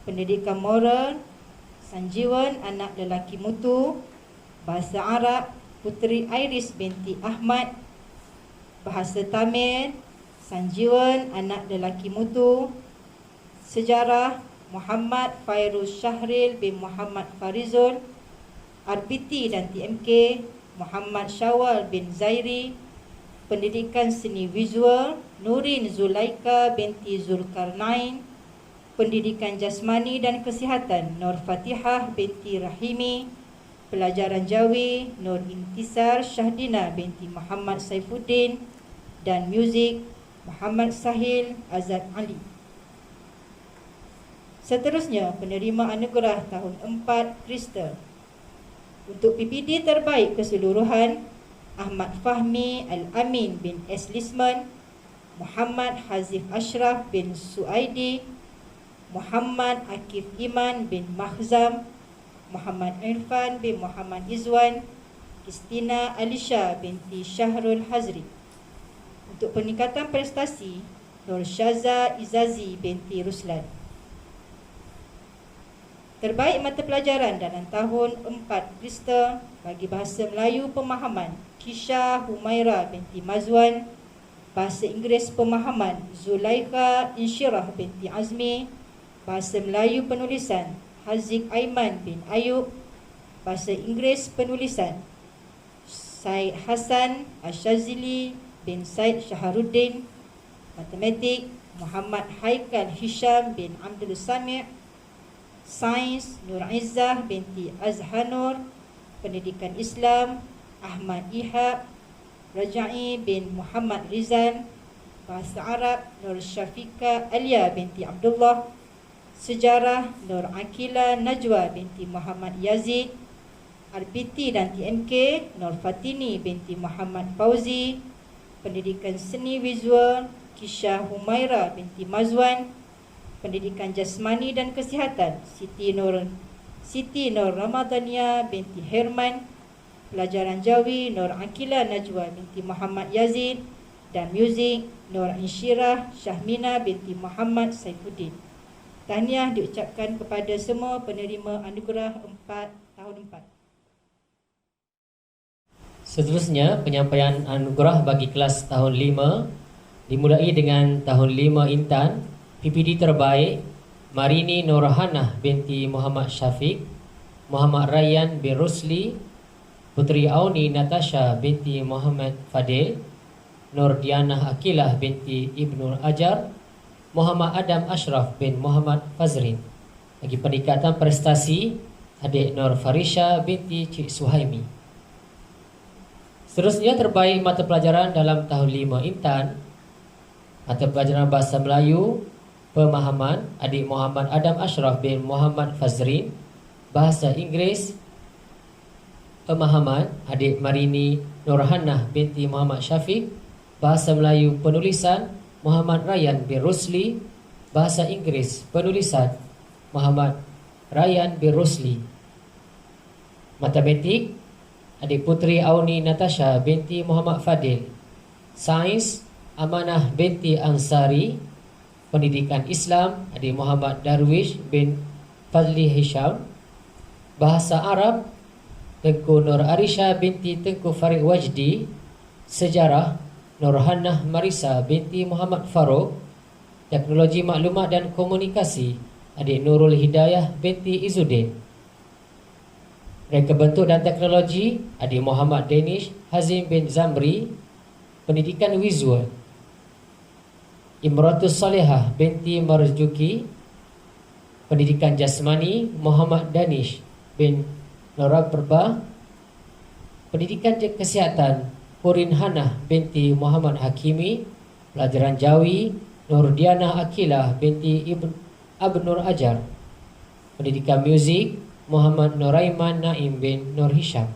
Pendidikan Moral Sanjiwan anak lelaki Mutu. Bahasa Arab Puteri Iris binti Ahmad. Bahasa Tamil Sanjiwan anak lelaki Mutu. Sejarah Muhammad Fairuz Syahril bin Muhammad Farizul. RPT dan TMK Muhammad Syawal bin Zairi. Pendidikan Seni Visual Nurin Zulaika binti Zulkarnain. Pendidikan Jasmani dan Kesihatan Nur Fatihah binti Rahimi. Pelajaran Jawi Nur Intisar Syahdina binti Muhammad Saifuddin. Dan Muzik Muhammad Sahil Azad Ali. Seterusnya, penerima anugerah tahun 4 Kristen. Untuk PPD terbaik keseluruhan, Ahmad Fahmi Al-Amin bin S. Lisman, Muhammad Hazif Ashraf bin Suaidi, Muhammad Akif Iman bin Mahzam, Muhammad Irfan bin Muhammad Izwan, Kristina Alisha binti Syahrul Hazri. Untuk peningkatan prestasi, Nur Syaza Izazi binti Ruslan. Terbaik mata pelajaran dalam tahun 4 Kristen bagi Bahasa Melayu Pemahaman Kisha Humaira binti Mazwan. Bahasa Inggeris Pemahaman Zulaikha Insyirah binti Azmi. Bahasa Melayu Penulisan Haziq Aiman bin Ayub. Bahasa Inggeris Penulisan Said Hasan Asyazili bin Said Syaharuddin. Matematik Muhammad Haikal Hisham bin Abdul Sami'. Sains Nur Izzah binti Azhanur. Pendidikan Islam Ahmad Ihab Raja'i bin Muhammad Rizal. Bahasa Arab Nur Syafika Alia binti Abdullah. Sejarah Nur Akila Najwa binti Muhammad Yazid. RPT dan TMK Nur Fatini binti Muhammad Fauzi. Pendidikan Seni Visual Kisha Humaira binti Mazwan. Pendidikan Jasmani dan Kesihatan Siti Nur Ramadhania binti Herman. Pelajaran Jawi Nur Akila Najwa binti Muhammad Yazid. Dan Muzik Nur Insyirah Syahmina binti Muhammad Saifuddin. Tahniah diucapkan kepada semua penerima anugerah 4 tahun 4. Seterusnya, penyampaian anugerah bagi kelas tahun 5 dimulai dengan tahun 5 Intan. PPD terbaik Marini Nurhanah binti Muhammad Syafiq, Muhammad Rayyan bin Rusli, Puteri Auni Natasha binti Muhammad Fadil, Nur Dianah Akilah binti Ibnu Ajar, Muhammad Adam Ashraf bin Muhammad Fazrin. Bagi peningkatan prestasi, adik Nur Farisha binti Cik Suhaimi. Seterusnya, terbaik mata pelajaran dalam tahun 5 Intan, mata pelajaran Bahasa Melayu Pemahaman adik Muhammad Adam Ashraf bin Muhammad Fazrin. Bahasa Inggeris Pemahaman adik Marini Nurhanah binti Muhammad Syafiq. Bahasa Melayu Penulisan Muhammad Rayyan bin Rusli. Bahasa Inggeris Penulisan Muhammad Rayyan bin Rusli. Matematik adik Puteri Auni Natasha binti Muhammad Fadil. Sains Amanah binti Ansari. Pendidikan Islam adik Muhammad Darwish bin Fadli Hisham. Bahasa Arab Tengku Nur Arisha binti Tengku Farid Wajdi. Sejarah Nurhanah Marisa binti Muhammad Farouk. Teknologi Maklumat dan Komunikasi adik Nurul Hidayah binti Izzuddin. Reka Bentuk dan Teknologi adik Muhammad Danish Hazim bin Zamri. Pendidikan Visual Imratus Salihah binti Marzuki. Pendidikan Jasmani Muhammad Danish bin Nora Perba. Pendidikan Kesihatan Purin Hanah binti Muhammad Hakimi. Pelajaran Jawi Nur Dianah Akilah binti Abnur Ajar. Pendidikan Muzik Muhammad Nuraiman Naim bin Nur Hisham.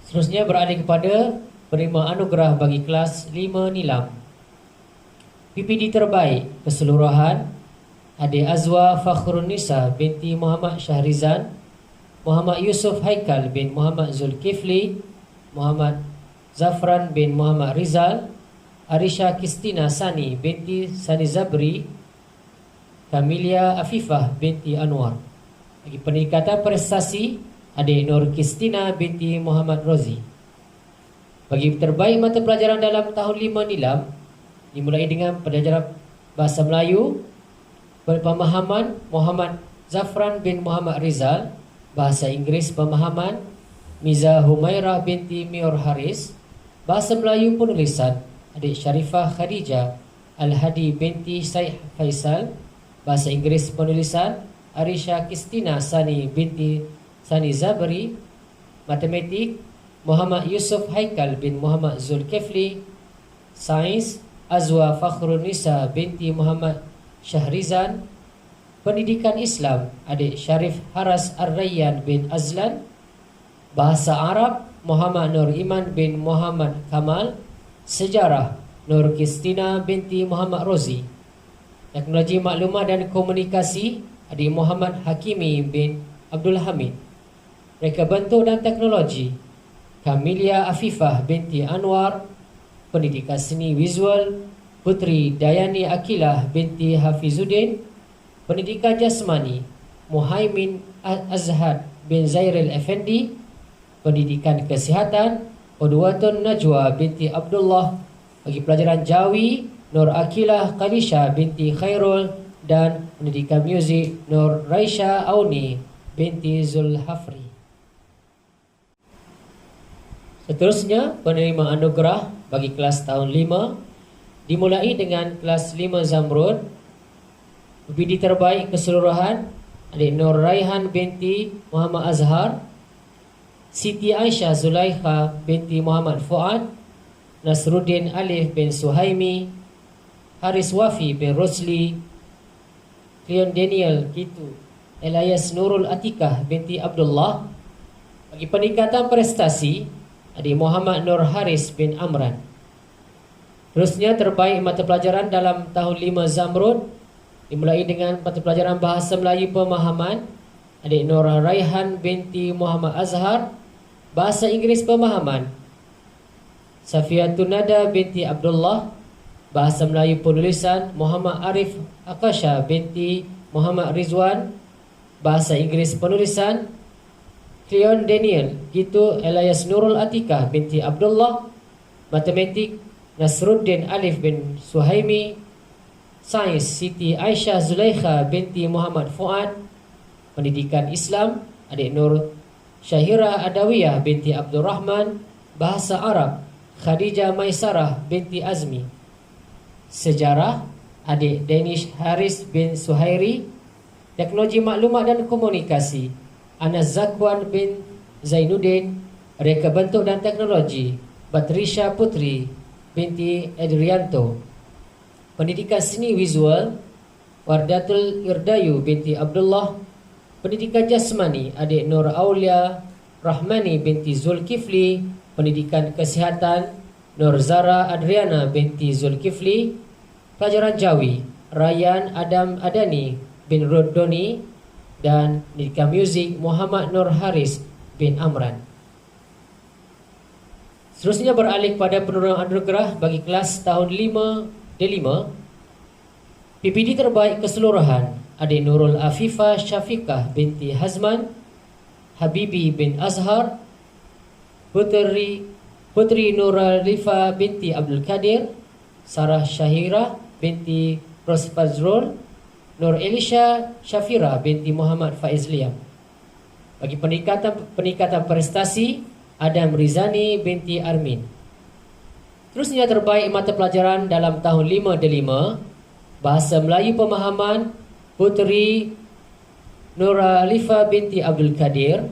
Seterusnya beralih kepada penerima anugerah bagi kelas 5 Nilam. PPD terbaik keseluruhan adik Azwa Fakhrun Nisa binti Muhammad Syahrizan. Muhammad Yusuf Haikal bin Muhammad Zulkifli, Muhammad Zafran bin Muhammad Rizal, Arisha Kristina Sani binti Sani Zabri, Kamilia Afifah binti Anwar. Bagi peningkatan prestasi, adik Nur Kristina binti Muhammad Rozi. Bagi terbaik mata pelajaran dalam tahun 5 nilam, dimulai dengan pelajaran Bahasa Melayu, pemahaman Muhammad Zafran bin Muhammad Rizal, Bahasa Inggeris pemahaman Miza Humairah binti Mior Haris, Bahasa Melayu penulisan adik Syarifah Khadijah Al-Hadi binti Syekh Faisal, Bahasa Inggeris penulisan Arisha Kristina Sani binti Sani Zabri, Matematik Muhammad Yusuf Haikal bin Muhammad Zulkifli, Sains Azwa Fakhrunisa binti Muhammad Syahrizan, Pendidikan Islam adik Syarif Haras Ar-Rayyan bin Azlan, Bahasa Arab Muhammad Nur Iman bin Muhammad Kamal, Sejarah Nur Kristina binti Muhammad Rozi, Teknologi Maklumat dan Komunikasi adik Muhammad Hakimi bin Abdul Hamid, Reka Bentuk dan Teknologi Kamilia Afifah binti Anwar, Pendidikan Seni Visual Putri Dayani Akilah binti Hafizuddin, Pendidikan Jasmani Muhaimin Azhad bin Zairil Effendi, Pendidikan Kesihatan Udwatun Najwa binti Abdullah. Bagi pelajaran Jawi Nur Akilah Khalisha binti Khairul, dan Pendidikan Muzik Nur Raisha Auni binti Zulhafri. Seterusnya, penerima anugerah bagi kelas tahun 5 dimulai dengan kelas 5 Zamrud. PPD terbaik keseluruhan adik Nur Raihan binti Muhammad Azhar, Siti Aisyah Zulaikha binti Muhammad Fuad, Nasruddin Alif bin Suhaimi, Haris Wafi bin Rosli, Cleon Daniel Kitu, Elias Nurul Atikah binti Abdullah. Bagi peningkatan prestasi, adik Muhammad Nur Haris bin Amran. Terusnya, terbaik mata pelajaran dalam tahun 5 Zamrud dimulai dengan mata pelajaran Bahasa Melayu Pemahaman adik Nur Raihan binti Muhammad Azhar, Bahasa Inggeris Pemahaman Safiatun Nada binti Abdullah, Bahasa Melayu Penulisan Muhammad Arif Akasha binti Muhammad Rizwan, Bahasa Inggeris Penulisan Cleon Daniel Gitu Elias Nurul Atikah binti Abdullah, Matematik Nasruddin Alif bin Suhaimi, Sains Siti Aisyah Zulaikha binti Muhammad Fuad, Pendidikan Islam adik Nur Syahira Adawiyah binti Abdul Rahman, Bahasa Arab Khadijah Maisarah binti Azmi, Sejarah adik Danish Haris bin Suhairi, Teknologi Maklumat dan Komunikasi Anas Zakwan bin Zainuddin, Reka Bentuk dan Teknologi Batrisha Putri binti Edrianto, Pendidikan Seni Visual Wardatul Irdayu binti Abdullah, Pendidikan Jasmani adik Nur Aulia Rahmani binti Zulkifli, Pendidikan Kesihatan Nur Zara Adriana binti Zulkifli, Pelajaran Jawi Rayyan Adam Adani bin Rodoni, dan Pendidikan Muzik Muhammad Nur Haris bin Amran. Seterusnya beralih pada penurunan anugerah bagi kelas tahun 5 D5. PPD terbaik keseluruhan adik Nurul Afifah Syafiqah binti Hazman, Habibi bin Azhar, Putri Nuralifa binti Abdul Qadir, Sarah Syahira binti Rosfazrul, Nur Elisha Syafira binti Muhammad Faiz Liam. Bagi peningkatan prestasi, Adam Rizani binti Armin. Terusnya, terbaik mata pelajaran dalam tahun 5 D5, Bahasa Melayu Pemahaman Putri Nuralifa binti Abdul Qadir,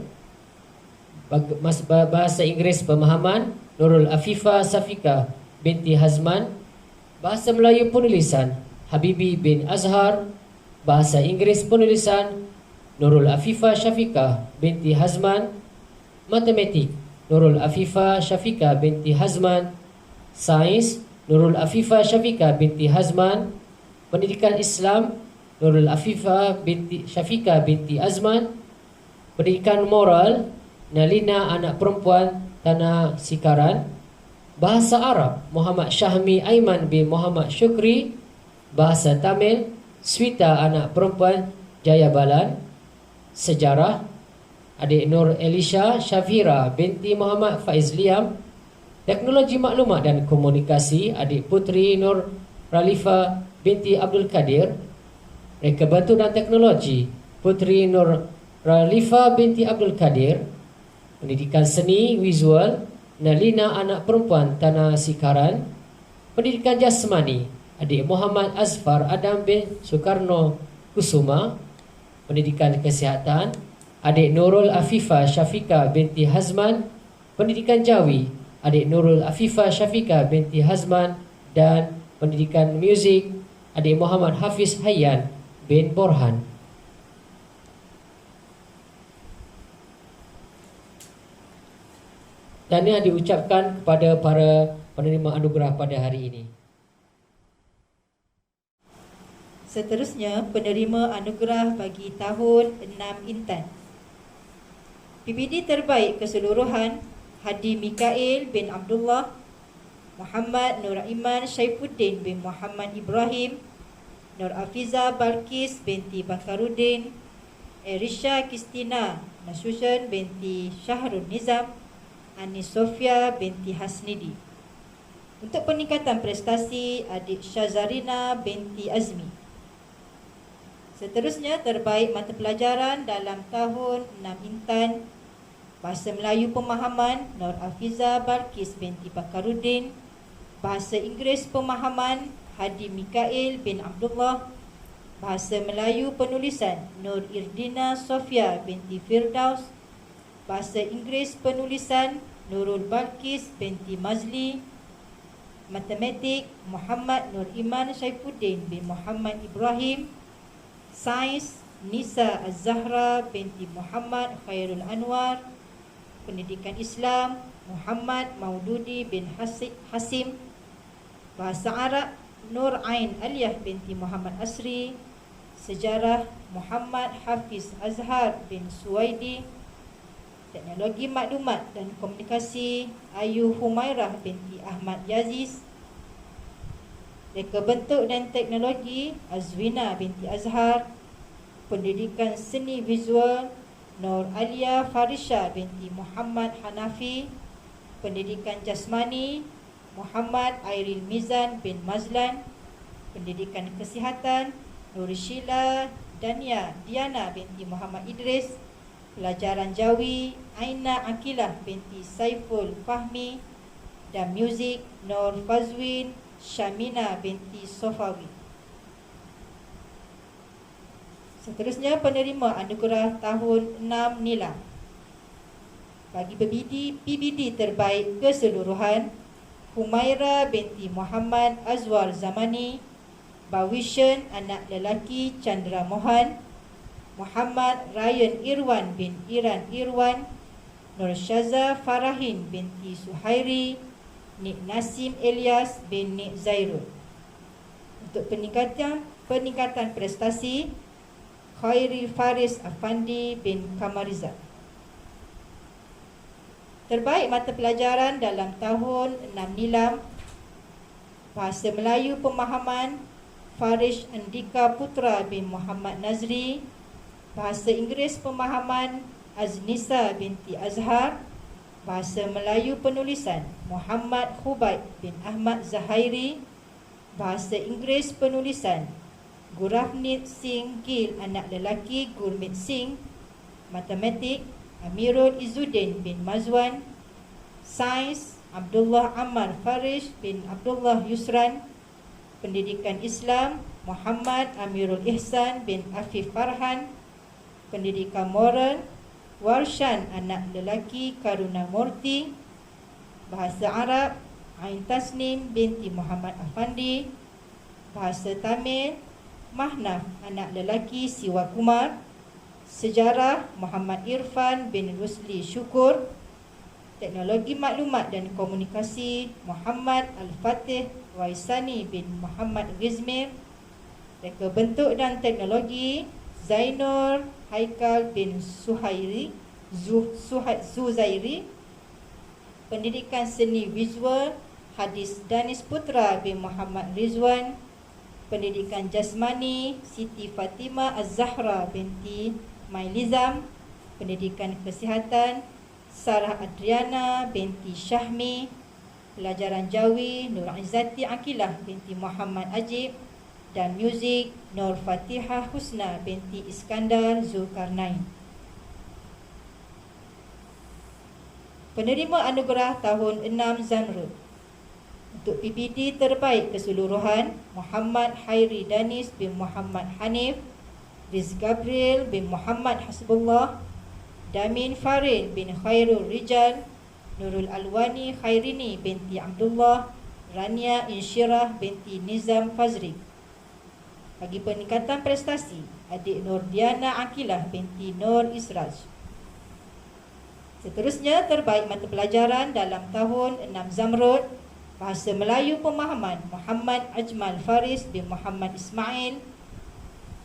Bahasa Inggeris Pemahaman Nurul Afifah Safika binti Hazman, Bahasa Melayu Penulisan Habibi bin Azhar, Bahasa Inggeris Penulisan Nurul Afifah Syafiqah binti Hazman, Matematik Nurul Afifah Syafiqah binti Hazman, Sains Nurul Afifah Syafiqah binti Hazman, Pendidikan Islam Nurul Afifah binti Syafiqah binti Azman, Pendidikan moral Nalina anak perempuan Tanah Sikaran. Bahasa Arab Muhammad Syahmi Aiman bin Muhammad Syukri. Bahasa Tamil Swita anak perempuan Jayabalan. Sejarah adik Nur Elisha Syafira binti Muhammad Faiz Liam. Teknologi maklumat dan komunikasi adik Putri Nur Ralifa binti Abdul Kadir. Reka bantu dan teknologi Putri Nur Ralifa binti Abdul Kadir. Pendidikan seni visual Nalina anak perempuan Tanah Sikaran. Pendidikan jasmani adik Muhammad Azfar Adam bin Soekarno Kusuma. Pendidikan kesihatan adik Nurul Afifah Syafika binti Hazman. Pendidikan jawi adik Nurul Afifah Syafika binti Hazman. Dan pendidikan muzik adik Muhammad Hafiz Hayyan bin Borhan. Dan yang diucapkan kepada para penerima anugerah pada hari ini. Seterusnya, penerima anugerah bagi tahun 6 Intan. PBD terbaik keseluruhan Hadi Mikail bin Abdullah, Muhammad Nur Iman Syaifuddin bin Muhammad Ibrahim, Nur Afiza Balkis binti Bakaruddin, Erisha Kristina Nasution binti Syahrul Nizam, Anis Sofia binti Hasnidi. Untuk peningkatan prestasi adik Syazarina binti Azmi. Seterusnya, terbaik mata pelajaran dalam tahun 6 Intan. Bahasa Melayu Pemahaman Nur Afiza Balkis binti Bakaruddin. Bahasa Inggeris Pemahaman Hadi Mikail bin Abdullah. Bahasa Melayu Penulisan Nur Irdina Sofia binti Firdaus. Bahasa Inggeris Penulisan Nurul Balkis binti Mazli. Matematik Muhammad Nur Iman Syaifuddin bin Muhammad Ibrahim. Sains Nisa Az-Zahra binti Muhammad Khairul Anwar. Pendidikan Islam Muhammad Maududi bin Hasim. Bahasa Arab Nur Ain Aliyah binti Muhammad Asri. Sejarah Muhammad Hafiz Azhar bin Suwaidi. Teknologi maklumat dan komunikasi Ayu Humairah binti Ahmad Yaziz. Reka bentuk dan teknologi Azwina binti Azhar. Pendidikan seni visual Nur Alia Farisha binti Muhammad Hanafi. Pendidikan jasmani Muhammad Airil Mizan bin Mazlan. Pendidikan kesihatan Nur Sheila Diana binti Muhammad Idris. Pelajaran jawi Aina Akilah binti Saiful Fahmi. Dan muzik Nur Fazwin Syamina binti Sofawi. Seterusnya, penerima anugerah tahun 6 Nilam. Bagi PBD terbaik keseluruhan Humaira binti Muhammad Azwar Zamani. Bawishan anak lelaki Chandra Mohan. Muhammad Ryan Irwan bin Iran Irwan. Nur Syaza Farahin binti Suhairi. Nik Nasim Elias bin Nik Zairul. Untuk peningkatan prestasi Khairil Faris Afandi bin Kamarizal. Terbaik mata pelajaran dalam tahun 6 Nilam. Bahasa Melayu Pemahaman Farish Andika Putra bin Muhammad Nazri. Bahasa Inggeris Pemahaman Aznisa binti Azhar. Bahasa Melayu Penulisan Muhammad Khubaid bin Ahmad Zahairi. Bahasa Inggeris Penulisan Gurafnit Singh Gil anak lelaki Gurmit Singh. Matematik Amirul Izzuddin bin Mazwan. Sains Abdullah Ammar Farish bin Abdullah Yusran. Pendidikan Islam Muhammad Amirul Ihsan bin Afif Farhan. Pendidikan moral Warshan anak lelaki Karuna Murti. Bahasa Arab Ain Tasnim binti Muhammad Afandi. Bahasa Tamil Mahnaf anak lelaki Siwa Kumar. Sejarah Muhammad Irfan bin Rusli Syukur. Teknologi maklumat dan komunikasi Muhammad Al-Fatih Waisani bin Muhammad Ghizmir. Reka bentuk dan teknologi Zainur Haikal bin Zuzairi. Pendidikan seni visual Hadis Danis Putra bin Muhammad Rizwan. Pendidikan jasmani Siti Fatimah Az-Zahra binti Mailizam. Pendidikan kesihatan Sarah Adriana binti Syahmi. Pelajaran Jawi Nur Izzati Akilah binti Muhammad Ajib. Dan muzik Nur Fatihah Husna binti Iskandar Zulkarnain. Penerima anugerah tahun 6 Zamrud. Untuk PBD terbaik keseluruhan, Muhammad Hairi Danis bin Muhammad Hanif, Riz Gabriel bin Muhammad Hasbullah, Damin Farin bin Khairul Rijal, Nurul Alwani Khairini binti Abdullah, Rania Insyirah binti Nizam Fazri. Bagi peningkatan prestasi, adik Nur Diana Akilah binti Nur Israj. Seterusnya, terbaik mata pelajaran dalam tahun 6 Zamrud, Bahasa Melayu Pemahaman Muhammad Ajmal Faris bin Muhammad Ismail.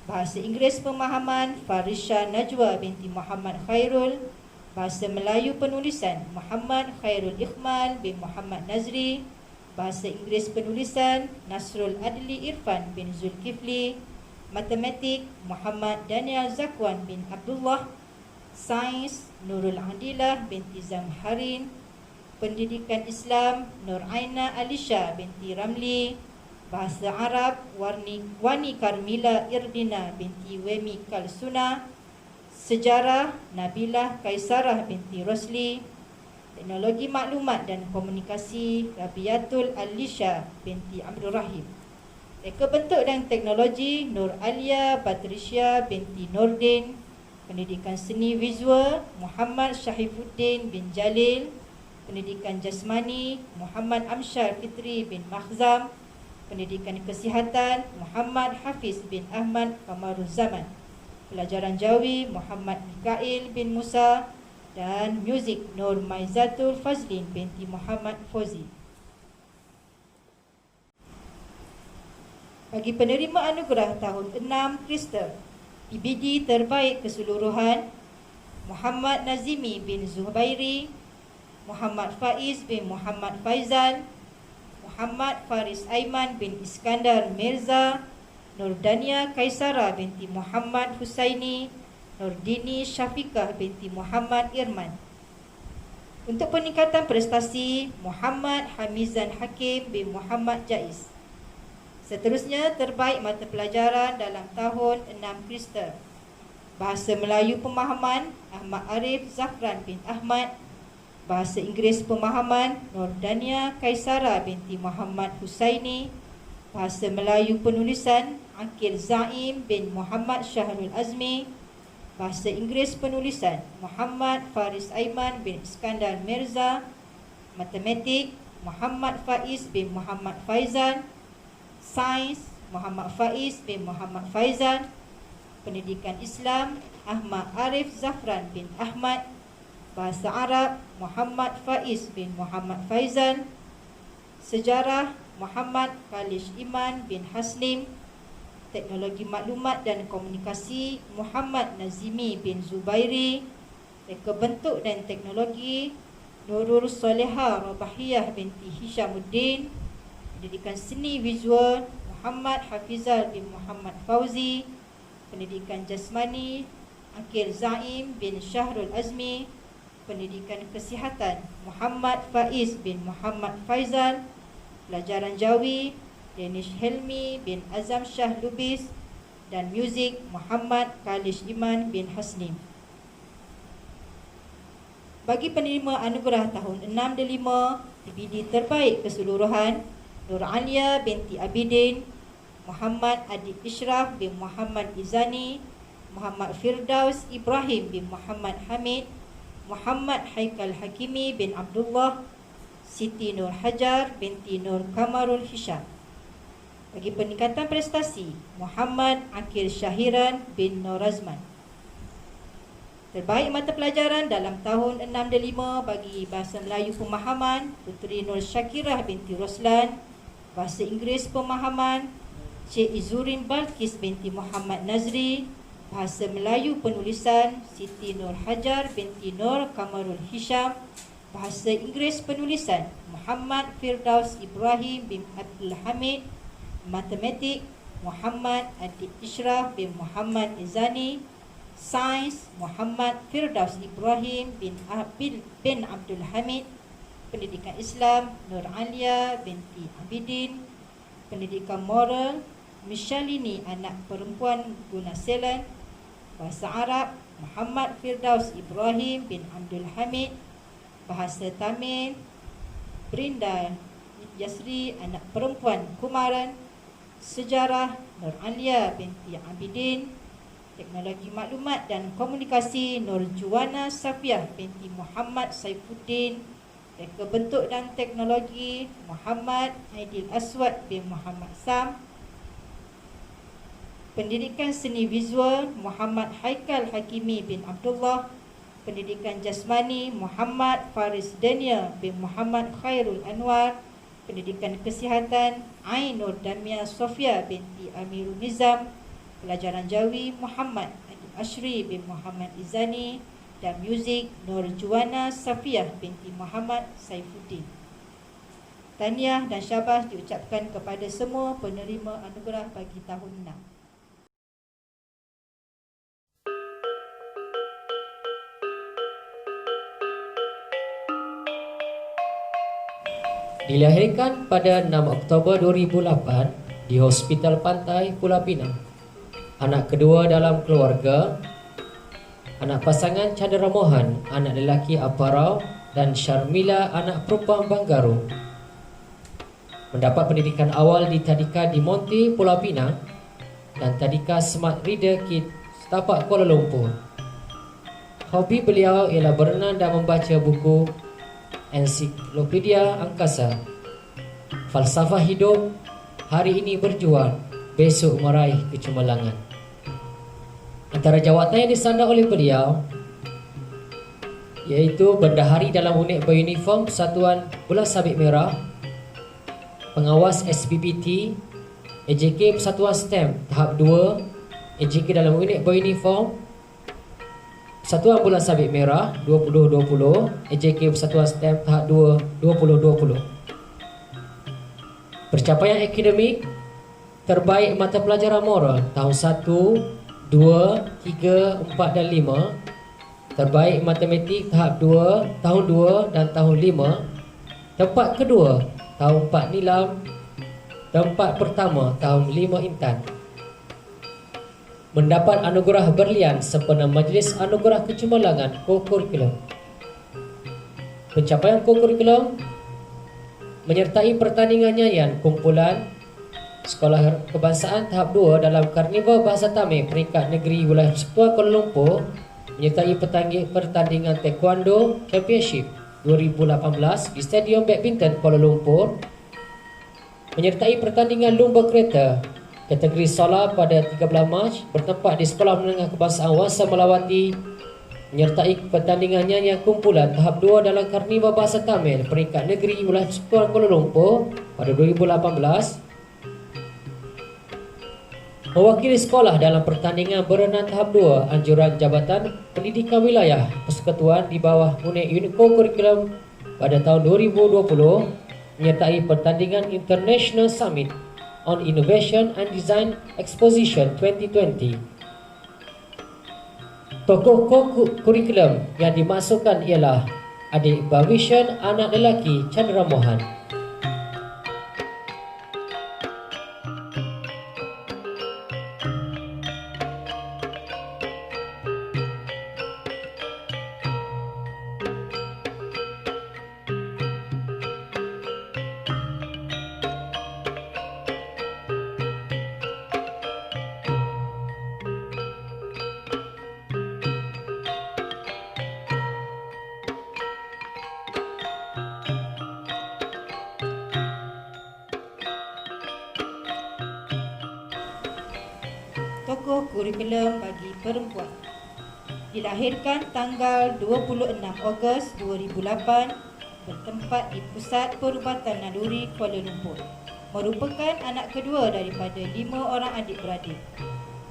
Bahasa Inggeris Pemahaman Farisha Najwa binti Muhammad Khairul. Bahasa Melayu Penulisan Muhammad Khairul Ikhmal bin Muhammad Nazri. Bahasa Inggeris Penulisan Nasrul Adli Irfan bin Zulkifli. Matematik Muhammad Daniel Zakwan bin Abdullah. Sains Nurul Adilah binti Zamharin. Pendidikan Islam Nur Aina Alisha binti Ramli. Bahasa Arab Wani Karmila Irdina binti Wemi Kalsuna. Sejarah Nabilah Kaisarah binti Rosli. Teknologi Maklumat dan Komunikasi Rabiatul Alisha binti Abdul Rahim. Reka bentuk dan teknologi Nur Alia Batrisya binti Nordin. Pendidikan seni visual Muhammad Syahifuddin bin Jalil. Pendidikan jasmani Muhammad Amsyar Fitri bin Makhzam. Pendidikan kesihatan Muhammad Hafiz bin Ahmad Kamaruzzaman. Pelajaran Jawi Muhammad Mikail bin Musa. Dan muzik Nur Maizatul Fazlin binti Muhammad Fauzi. Bagi penerima anugerah tahun 6 Kristen, PBD terbaik keseluruhan Muhammad Nazimi bin Zubairi, Muhammad Faiz bin Muhammad Faizal, Muhammad Faris Aiman bin Iskandar Mirza, Nurdania Kaisara binti Muhammad Husaini, Nurdini Syafiqah binti Muhammad Irman. Untuk peningkatan prestasi, Muhammad Hamizan Hakim bin Muhammad Jaiz. Seterusnya, terbaik mata pelajaran dalam tahun 6 Kristen. Bahasa Melayu Pemahaman Ahmad Arif Zafran bin Ahmad. Bahasa Inggeris Pemahaman Nurdania Kaisara binti Muhammad Husaini. Bahasa Melayu Penulisan Akil Zaim bin Muhammad Syahrul Azmi. Bahasa Inggeris Penulisan Muhammad Faris Aiman bin Iskandar Mirza. Matematik Muhammad Faiz bin Muhammad Faizal. Sains Muhammad Faiz bin Muhammad Faizal. Pendidikan Islam Ahmad Arif Zafran bin Ahmad. Bahasa Arab Muhammad Faiz bin Muhammad Faizal. Sejarah Muhammad Khalish Iman bin Hasnim. Teknologi Maklumat dan Komunikasi Muhammad Nazimi bin Zubairi. Reka bentuk dan teknologi Nurul Soleha Rabahiyah binti Hishamuddin. Pendidikan seni visual Muhammad Hafizal bin Muhammad Fauzi. Pendidikan jasmani Akil Zaim bin Syahrul Azmi. Pendidikan kesihatan Muhammad Faiz bin Muhammad Faizal. Pelajaran Jawi Danish Helmi bin Azam Shah Lubis. Dan muzik Muhammad Khalish Iman bin Hasnim. Bagi penerima anugerah tahun 6 dan 5, PBD terbaik keseluruhan Nur Alia binti Abidin, Muhammad Adib Ishraf bin Muhammad Izani, Muhammad Firdaus Ibrahim bin Muhammad Hamid, Muhammad Haikal Hakimi bin Abdullah, Siti Nur Hajar binti Nur Kamarul Hisham. Bagi peningkatan prestasi, Muhammad Akil Syahiran bin Nur Azman. Terbaik mata pelajaran dalam tahun 6 dan 5 bagi Bahasa Melayu Pemahaman Puteri Nur Syakirah binti Roslan. Bahasa Inggeris Pemahaman Cik Izurin Balkis binti Muhammad Nazri. Bahasa Melayu penulisan Siti Nur Hajar binti Nur Kamarul Hisham. Bahasa Inggeris penulisan Muhammad Firdaus Ibrahim bin Abdul Hamid. Matematik Muhammad Adik Ishraf bin Muhammad Izani. Sains Muhammad Firdaus Ibrahim bin Abdul Hamid. Pendidikan Islam Nur Alia binti Abidin. Pendidikan moral Mishalini anak perempuan Guna Selan. Bahasa Arab Muhammad Firdaus Ibrahim bin Abdul Hamid. Bahasa Tamil Brinda Yasri anak perempuan Kumaran. Sejarah Nur Alia binti Abidin. Teknologi maklumat dan komunikasi Nur Juwana Safiah binti Muhammad Saifuddin. Reka bentuk dan teknologi Muhammad Aidil Aswad bin Muhammad Sam. Pendidikan seni visual Muhammad Haikal Hakimi bin Abdullah. Pendidikan jasmani Muhammad Faris Dania bin Muhammad Khairul Anwar. Pendidikan kesihatan Ainur Damia Sofia binti Amirul Nizam. Pelajaran Jawi Muhammad Adib Ashri bin Muhammad Izani. Dan muzik Nur Juwana Safiah binti Muhammad Saifuddin. Tahniah dan syabas diucapkan kepada semua penerima anugerah bagi tahun 6. Dilahirkan pada 6 Oktober 2008 di Hospital Pantai Pulau Pinang. Anak kedua dalam keluarga. Anak pasangan Chandra Mohan, anak lelaki Aparau, dan Sharmila, anak perempuan Banggaru. Mendapat pendidikan awal di Tadika di Monti, Pulau Pinang, dan Tadika Smart Reader Kit, Setapak, Kuala Lumpur. Hobi beliau ialah berenang dan membaca buku Ensiklopedia Angkasa. Falsafah hidup, hari ini berjuang, besok meraih kecemerlangan. Antara jawatan yang disandang oleh beliau iaitu bendahari dalam unit beruniform Persatuan Bola Sabit Merah, pengawas SPPT, AJK Persatuan STEM tahap 2, AJK dalam unit beruniform Persatuan Bola Sabit Merah 2020, AJK Persatuan STEM tahap 2 2020. Pencapaian akademik terbaik mata pelajaran moral tahun 1, 2, 3, 4 dan 5. Terbaik matematik tahap 2 tahun 2 dan tahun 5. Tempat kedua tahun 4 Nilam. Tempat pertama tahun 5 Intan. Mendapat anugerah berlian sempena Majlis Anugerah Kecemerlangan Co-Curriculum. Pencapaian Co-Curriculum menyertai pertandingan nyanyian kumpulan Sekolah Kebangsaan tahap 2 dalam Karnival Bahasa Tamil peringkat negeri wilayah Persekutuan Kuala Lumpur, menyertai pertandingan Taekwondo Championship 2018 di Stadium Badminton Kuala Lumpur, menyertai pertandingan lumba kereta kategori solar pada 13 Mac bertempat di Sekolah Menengah Kebangsaan Wangsa Melawati, menyertai pertandingan nyanyian kumpulan tahap 2 dalam Karnival Bahasa Tamil peringkat negeri wilayah Persekutuan Kuala Lumpur pada 2018, mewakili sekolah dalam pertandingan berenang tahap 2 anjuran Jabatan Pendidikan Wilayah Persekutuan di bawah unit Co-Curriculum pada tahun 2020, menyertai pertandingan International Summit on Innovation and Design Exposition 2020. Tokoh Co-Curriculum yang dimasukkan ialah adik Bavishan, anak lelaki Chandra Mohan. Tokoh kurikulum bagi perempuan. Dilahirkan tanggal 26 Ogos 2008, bertempat di Pusat Perubatan Naluri Kuala Lumpur. Merupakan anak kedua daripada 5 orang adik-beradik.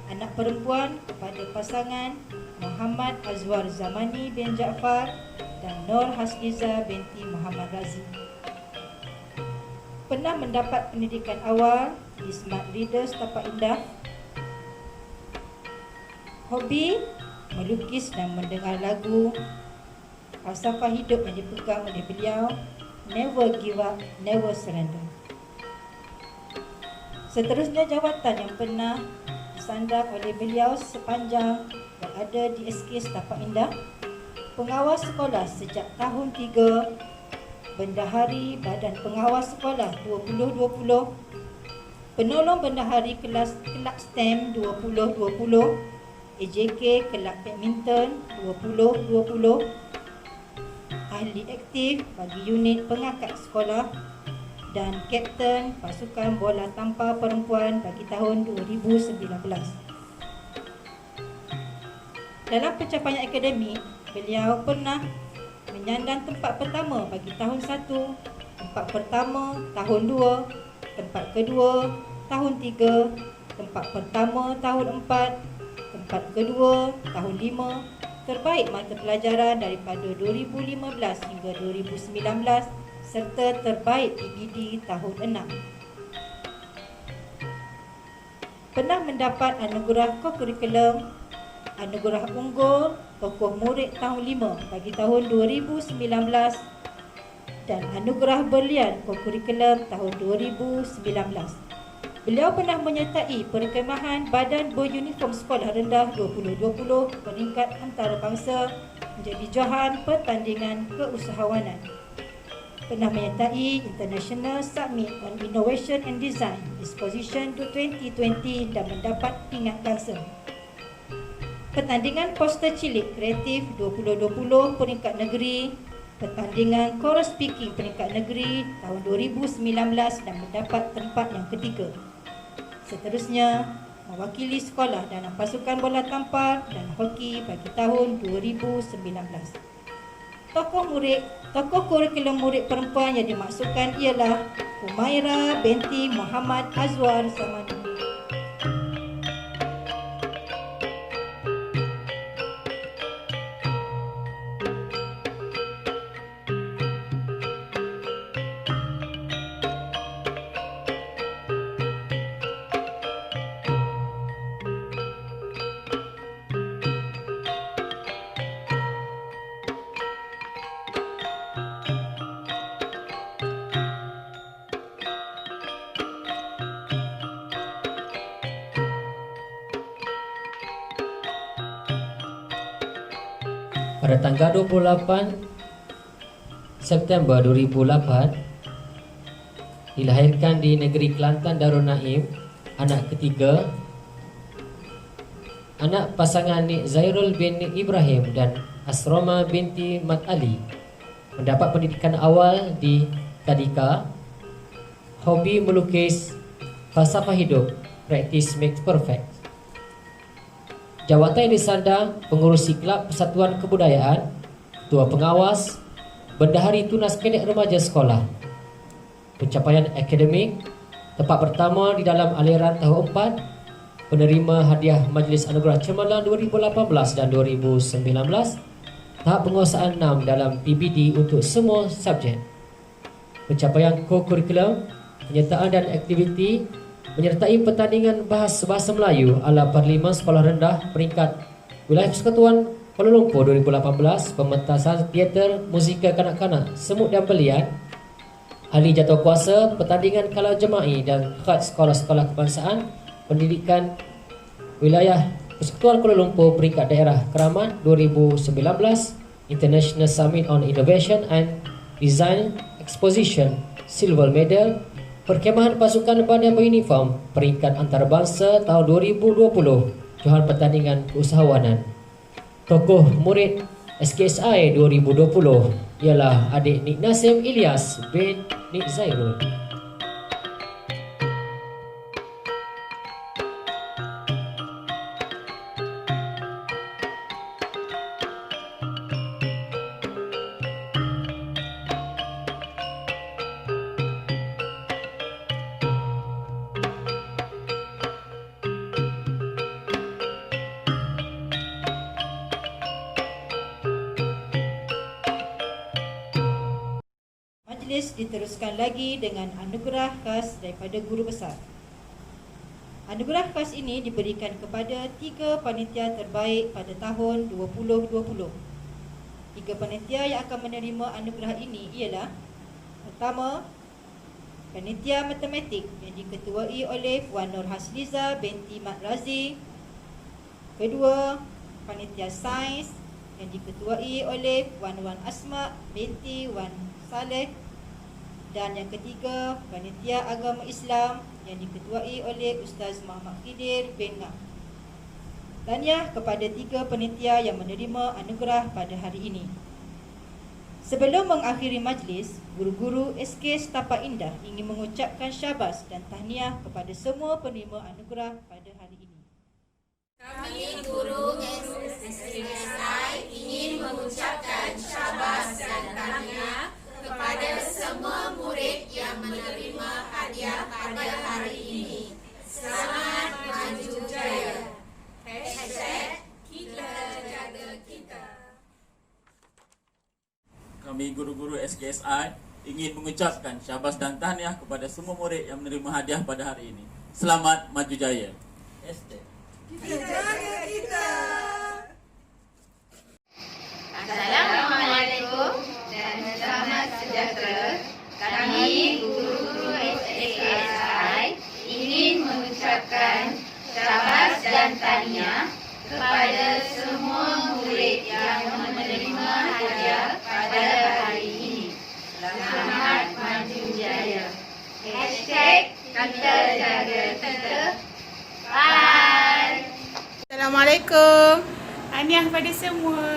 anak perempuan kepada pasangan Muhammad Azwar Zamani bin Jaafar dan Nur Hasliza binti Muhammad Razi. Pernah mendapat pendidikan awal di Smart Readers Tapak Indah. Hobi melukis dan mendengar lagu. Falsafah hidup yang dipegang oleh beliau, never give up, never surrender. Seterusnya, jawatan yang pernah disandang oleh beliau sepanjang berada di SK Tapak Indah: pengawas sekolah sejak tahun 3, bendahari Badan Pengawas Sekolah 2020, penolong bendahari kelab STEM 2020, AJK kelab badminton 2020, ahli aktif bagi unit pengangkat sekolah dan kapten pasukan bola tampar perempuan bagi tahun 2019. Dalam pencapaian akademik, beliau pernah menyandang tempat pertama bagi tahun 1, tempat pertama tahun 2, tempat kedua tahun 3, tempat pertama tahun 4, tempat kedua tahun 5, terbaik mata pelajaran daripada 2015 hingga 2019 serta terbaik PBD tahun 6. Pernah mendapat anugerah kokurikulum, anugerah unggul tokoh murid tahun 5 bagi tahun 2019 dan anugerah berlian kokurikulum tahun 2019. Beliau pernah menyertai perkemahan Badan Beruniform Sekolah Rendah 2020 peringkat antarabangsa menjadi johan pertandingan keusahawanan. Pernah menyertai International Summit on Innovation and Design Exposition 2020 dan mendapat pingat bangsa. Pertandingan poster cilik kreatif 2020 peringkat negeri, pertandingan choral speaking peringkat negeri tahun 2019 dan mendapat tempat yang ketiga. Seterusnya, mewakili sekolah dalam pasukan bola tampar dan hoki bagi tahun 2019. Tokoh kurikulum murid perempuan yang dimaksudkan ialah Humaira binti Muhammad Azwar Zamani. Pada tanggal 28 September 2008 dilahirkan di negeri Kelantan Darul Naim anak ketiga, anak pasangan Nik Zairul bin Nik Ibrahim dan Asroma binti Mat Ali. Mendapat pendidikan awal di Kadika. Hobi melukis, falsafah hidup, practice makes perfect. Jawatan yang disandang: pengurusi Kelab Persatuan Kebudayaan, Ketua Pengawas, Bendahari Tunas Kadet Remaja Sekolah. Pencapaian akademik: tempat pertama di dalam aliran tahun 4, penerima hadiah Majlis Anugerah Cemerlang 2018 dan 2019, tahap penguasaan 6 dalam PBD untuk semua subjek. Pencapaian co-curriculum, penyertaan dan aktiviti menyertai pertandingan bahasa Melayu ala Parlimen Sekolah Rendah peringkat Wilayah Persekutuan Kuala Lumpur 2018, pementasan teater musikal kanak-kanak Semut dan Belian, ahli jatuh kuasa, pertandingan kala jema'i dan khad sekolah-sekolah kebangsaan, pendidikan Wilayah Persekutuan Kuala Lumpur peringkat daerah Keramat 2019, International Summit on Innovation and Design Exposition Silver Medal, Perkemahan Pasukan Badan Beruniform peringkat antarabangsa tahun 2020, johan pertandingan keusahawanan. Tokoh murid SKSI 2020 ialah adik Nik Nasim Ilyas bin Nik Zairul. majlis diteruskan lagi dengan anugerah khas daripada guru besar. Anugerah khas ini diberikan kepada 3 panitia terbaik pada tahun 2020. 3 panitia yang akan menerima anugerah ini ialah: pertama, panitia matematik yang diketuai oleh Puan Nur Hasliza binti Mat Razi. Kedua, panitia sains yang diketuai oleh Puan Wan Asma binti Wan Saleh. Dan yang ketiga, panitia agama Islam yang diketuai oleh Ustaz Muhammad Khidir bin Ngah. Tahniah kepada 3 panitia yang menerima anugerah pada hari ini. Sebelum mengakhiri majlis, guru-guru SK Setapak Indah ingin mengucapkan syabas dan tahniah kepada semua penerima anugerah pada hari ini. Kami guru SKSI ingin mengucapkan syabas dan tahniah kepada semua murid yang menerima hadiah pada hari ini. Selamat maju jaya. #kita jaga kita. Kami guru-guru SKSI ingin mengucapkan syabas dan tahniah kepada semua murid yang menerima hadiah pada hari ini. Selamat maju jaya. Assalamualaikum dan selamat sejahtera. Kami guru-guru SKSI ingin mengucapkan syabas dan tahniah kepada semua murid yang menerima hadiah pada hari ini. Selamat maju jaya. #kita jaga kita. Bye. Assalamualaikum. Tahniah pada semua.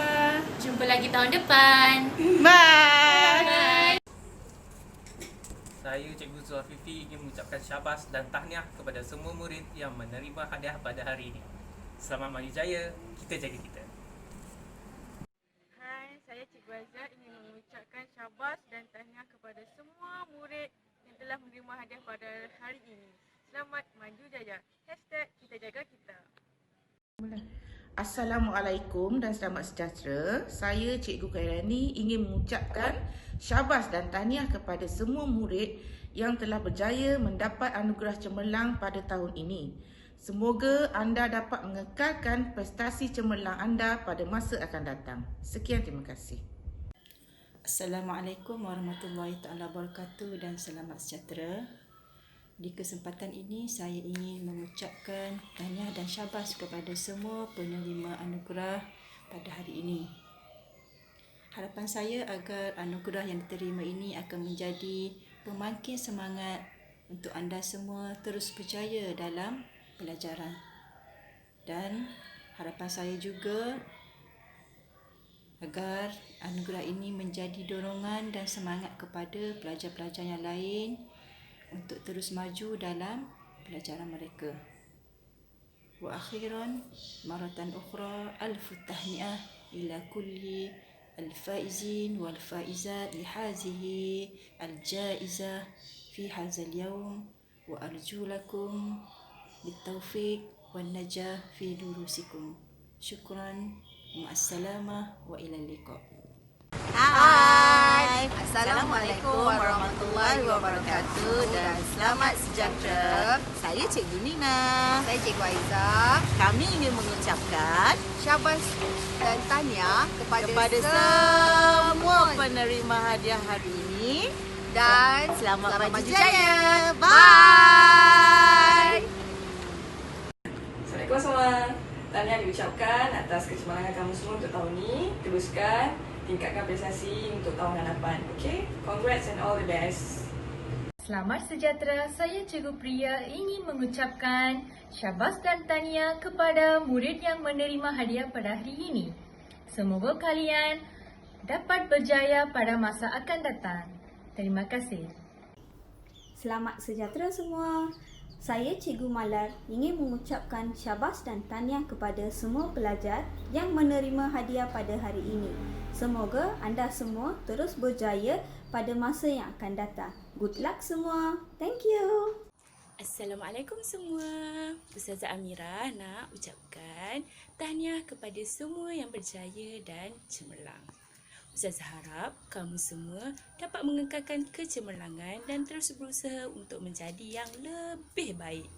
Jumpa lagi tahun depan. Bye. Saya Cikgu Zulfifi ingin mengucapkan syabas dan tahniah kepada semua murid yang menerima hadiah pada hari ini. Selamat maju jaya, kita jaga kita. Hai, saya Cikgu Azhar ingin mengucapkan syabas dan tahniah kepada semua murid yang telah menerima hadiah pada hari ini. Selamat maju jaya. #kita jaga kita. Assalamualaikum dan selamat sejahtera. Saya Cikgu Khairani ingin mengucapkan syabas dan tahniah kepada semua murid yang telah berjaya mendapat anugerah cemerlang pada tahun ini. Semoga anda dapat mengekalkan prestasi cemerlang anda pada masa akan datang. Sekian, terima kasih. Assalamualaikum warahmatullahi wabarakatuh dan selamat sejahtera. Di kesempatan ini saya ingin mengucapkan tahniah dan syabas kepada semua penerima anugerah pada hari ini. Harapan saya agar anugerah yang diterima ini akan menjadi pemangkin semangat untuk anda semua terus berjaya dalam pelajaran. Dan harapan saya juga agar anugerah ini menjadi dorongan dan semangat kepada pelajar-pelajar yang lain untuk terus maju dalam pelajaran mereka. Wa akhiran maratan ukhra alfu tahniah ila kulli al-faizin wal faizat li hazihi al-jaizah fi hadzal yawm wa arju lakum بالتوفيق والنجاح في دروسكم. شكرا مع السلامة وإلى اللقاء. Hai, Assalamualaikum warahmatullahi wabarakatuh dan selamat sejahtera. Saya Cikgu Nina. Saya Cikgu Aiza. Kami ingin mengucapkan syabas dan tahniah kepada semua penerima hadiah hari ini dan selamat maju jaya. Bye. Assalamualaikum semua. Tahniah diucapkan atas kecemerlangan kamu semua untuk tahun ini. Teruskan tingkatkan prestasi untuk tahun hadapan. Okay? Congrats and all the best. Selamat sejahtera. Saya Cikgu Priya ingin mengucapkan syabas dan tahniah kepada murid yang menerima hadiah pada hari ini. Semoga kalian dapat berjaya pada masa akan datang. Terima kasih. Selamat sejahtera semua. Saya Cikgu Malar ingin mengucapkan syabas dan tahniah kepada semua pelajar yang menerima hadiah pada hari ini. Semoga anda semua terus berjaya pada masa yang akan datang. Good luck semua. Thank you. Assalamualaikum semua. Ustazah Amirah nak ucapkan tahniah kepada semua yang berjaya dan cemerlang. Ustazah harap kamu semua dapat mengekalkan kecemerlangan dan terus berusaha untuk menjadi yang lebih baik.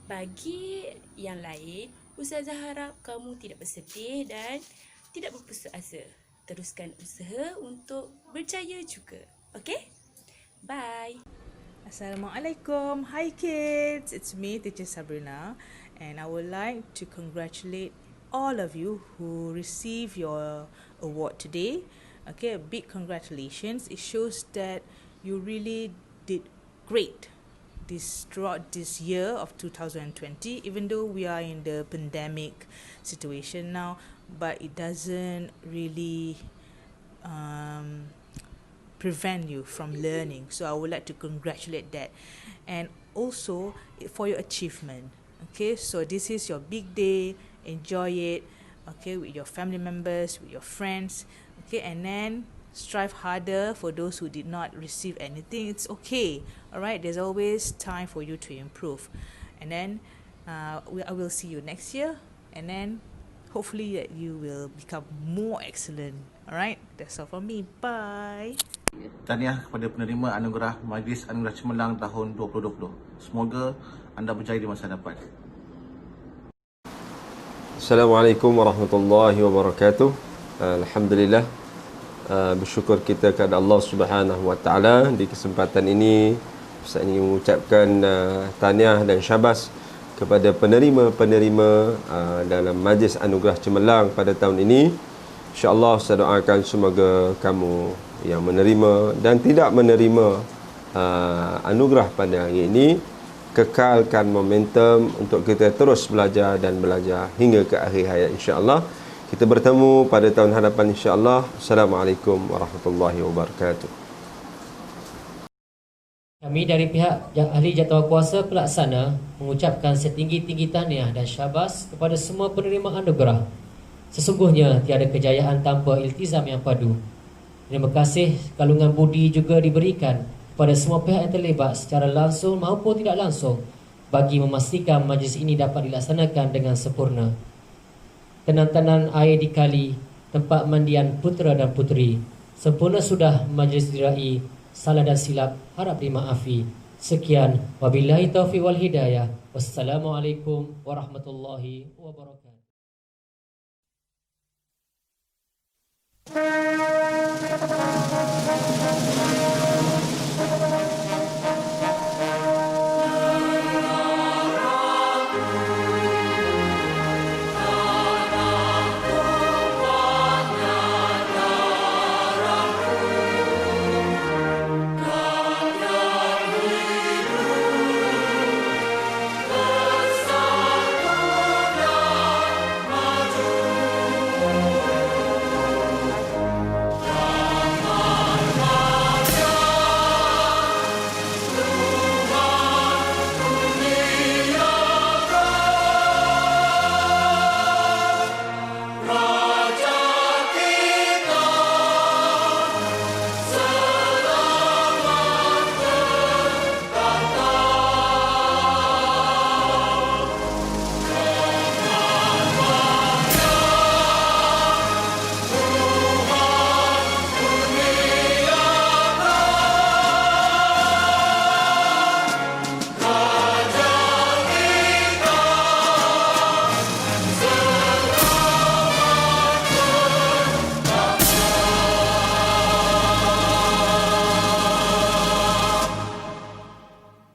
Bagi yang lain, Ustazah harap kamu tidak bersedih dan tidak berputus asa. Teruskan usaha untuk berjaya juga. Okay? Bye. Assalamualaikum. Hi kids. It's me, Teacher Sabrina, and I would like to congratulate all of you who received your award today. Okay, a big congratulations. It shows that you really did great throughout this year of 2020, even though we are in the pandemic situation now, but it doesn't really prevent you from learning. So I would like to congratulate that, and also for your achievement. Okay, so this is your big day. Enjoy it, okay, with your family members, with your friends, okay, and then strive harder for those who did not receive anything. It's okay, all right. There's always time for you to improve, and then I will see you next year, and then hopefully that you will become more excellent. All right, that's all from me. Bye. Tahniah kepada penerima anugerah Majlis Anugerah Cemerlang tahun 2020. Semoga anda berjaya di masa depan. Assalamualaikum warahmatullahi wabarakatuh. Alhamdulillah, bersyukur kita kepada Allah Subhanahu wa taala. Di kesempatan ini Ustaz ingin mengucapkan tahniah dan syabas kepada penerima-penerima dalam Majlis Anugerah Cemerlang pada tahun ini. InsyaAllah saya doakan semoga kamu yang menerima dan tidak menerima anugerah pada hari ini kekalkan momentum untuk kita terus belajar dan belajar hingga ke akhir hayat insya-Allah. Kita bertemu pada tahun hadapan insya-Allah. Assalamualaikum warahmatullahi wabarakatuh. Kami dari pihak ahli jadualkuasa pelaksana mengucapkan setinggi-tinggi tahniah dan syabas kepada semua penerima anugerah. Sesungguhnya tiada kejayaan tanpa iltizam yang padu. Terima kasih kalungan budi juga diberikan kepada semua pihak yang terlibat secara langsung maupun tidak langsung bagi memastikan majlis ini dapat dilaksanakan dengan sempurna. Tenang-tenang air di kali, tempat mandian putera dan puteri. Sempurna sudah majlis diraih, salah dan silap harap dimaafi. Sekian, wabillahi taufiq wal hidayah. Wassalamualaikum warahmatullahi wabarakatuh.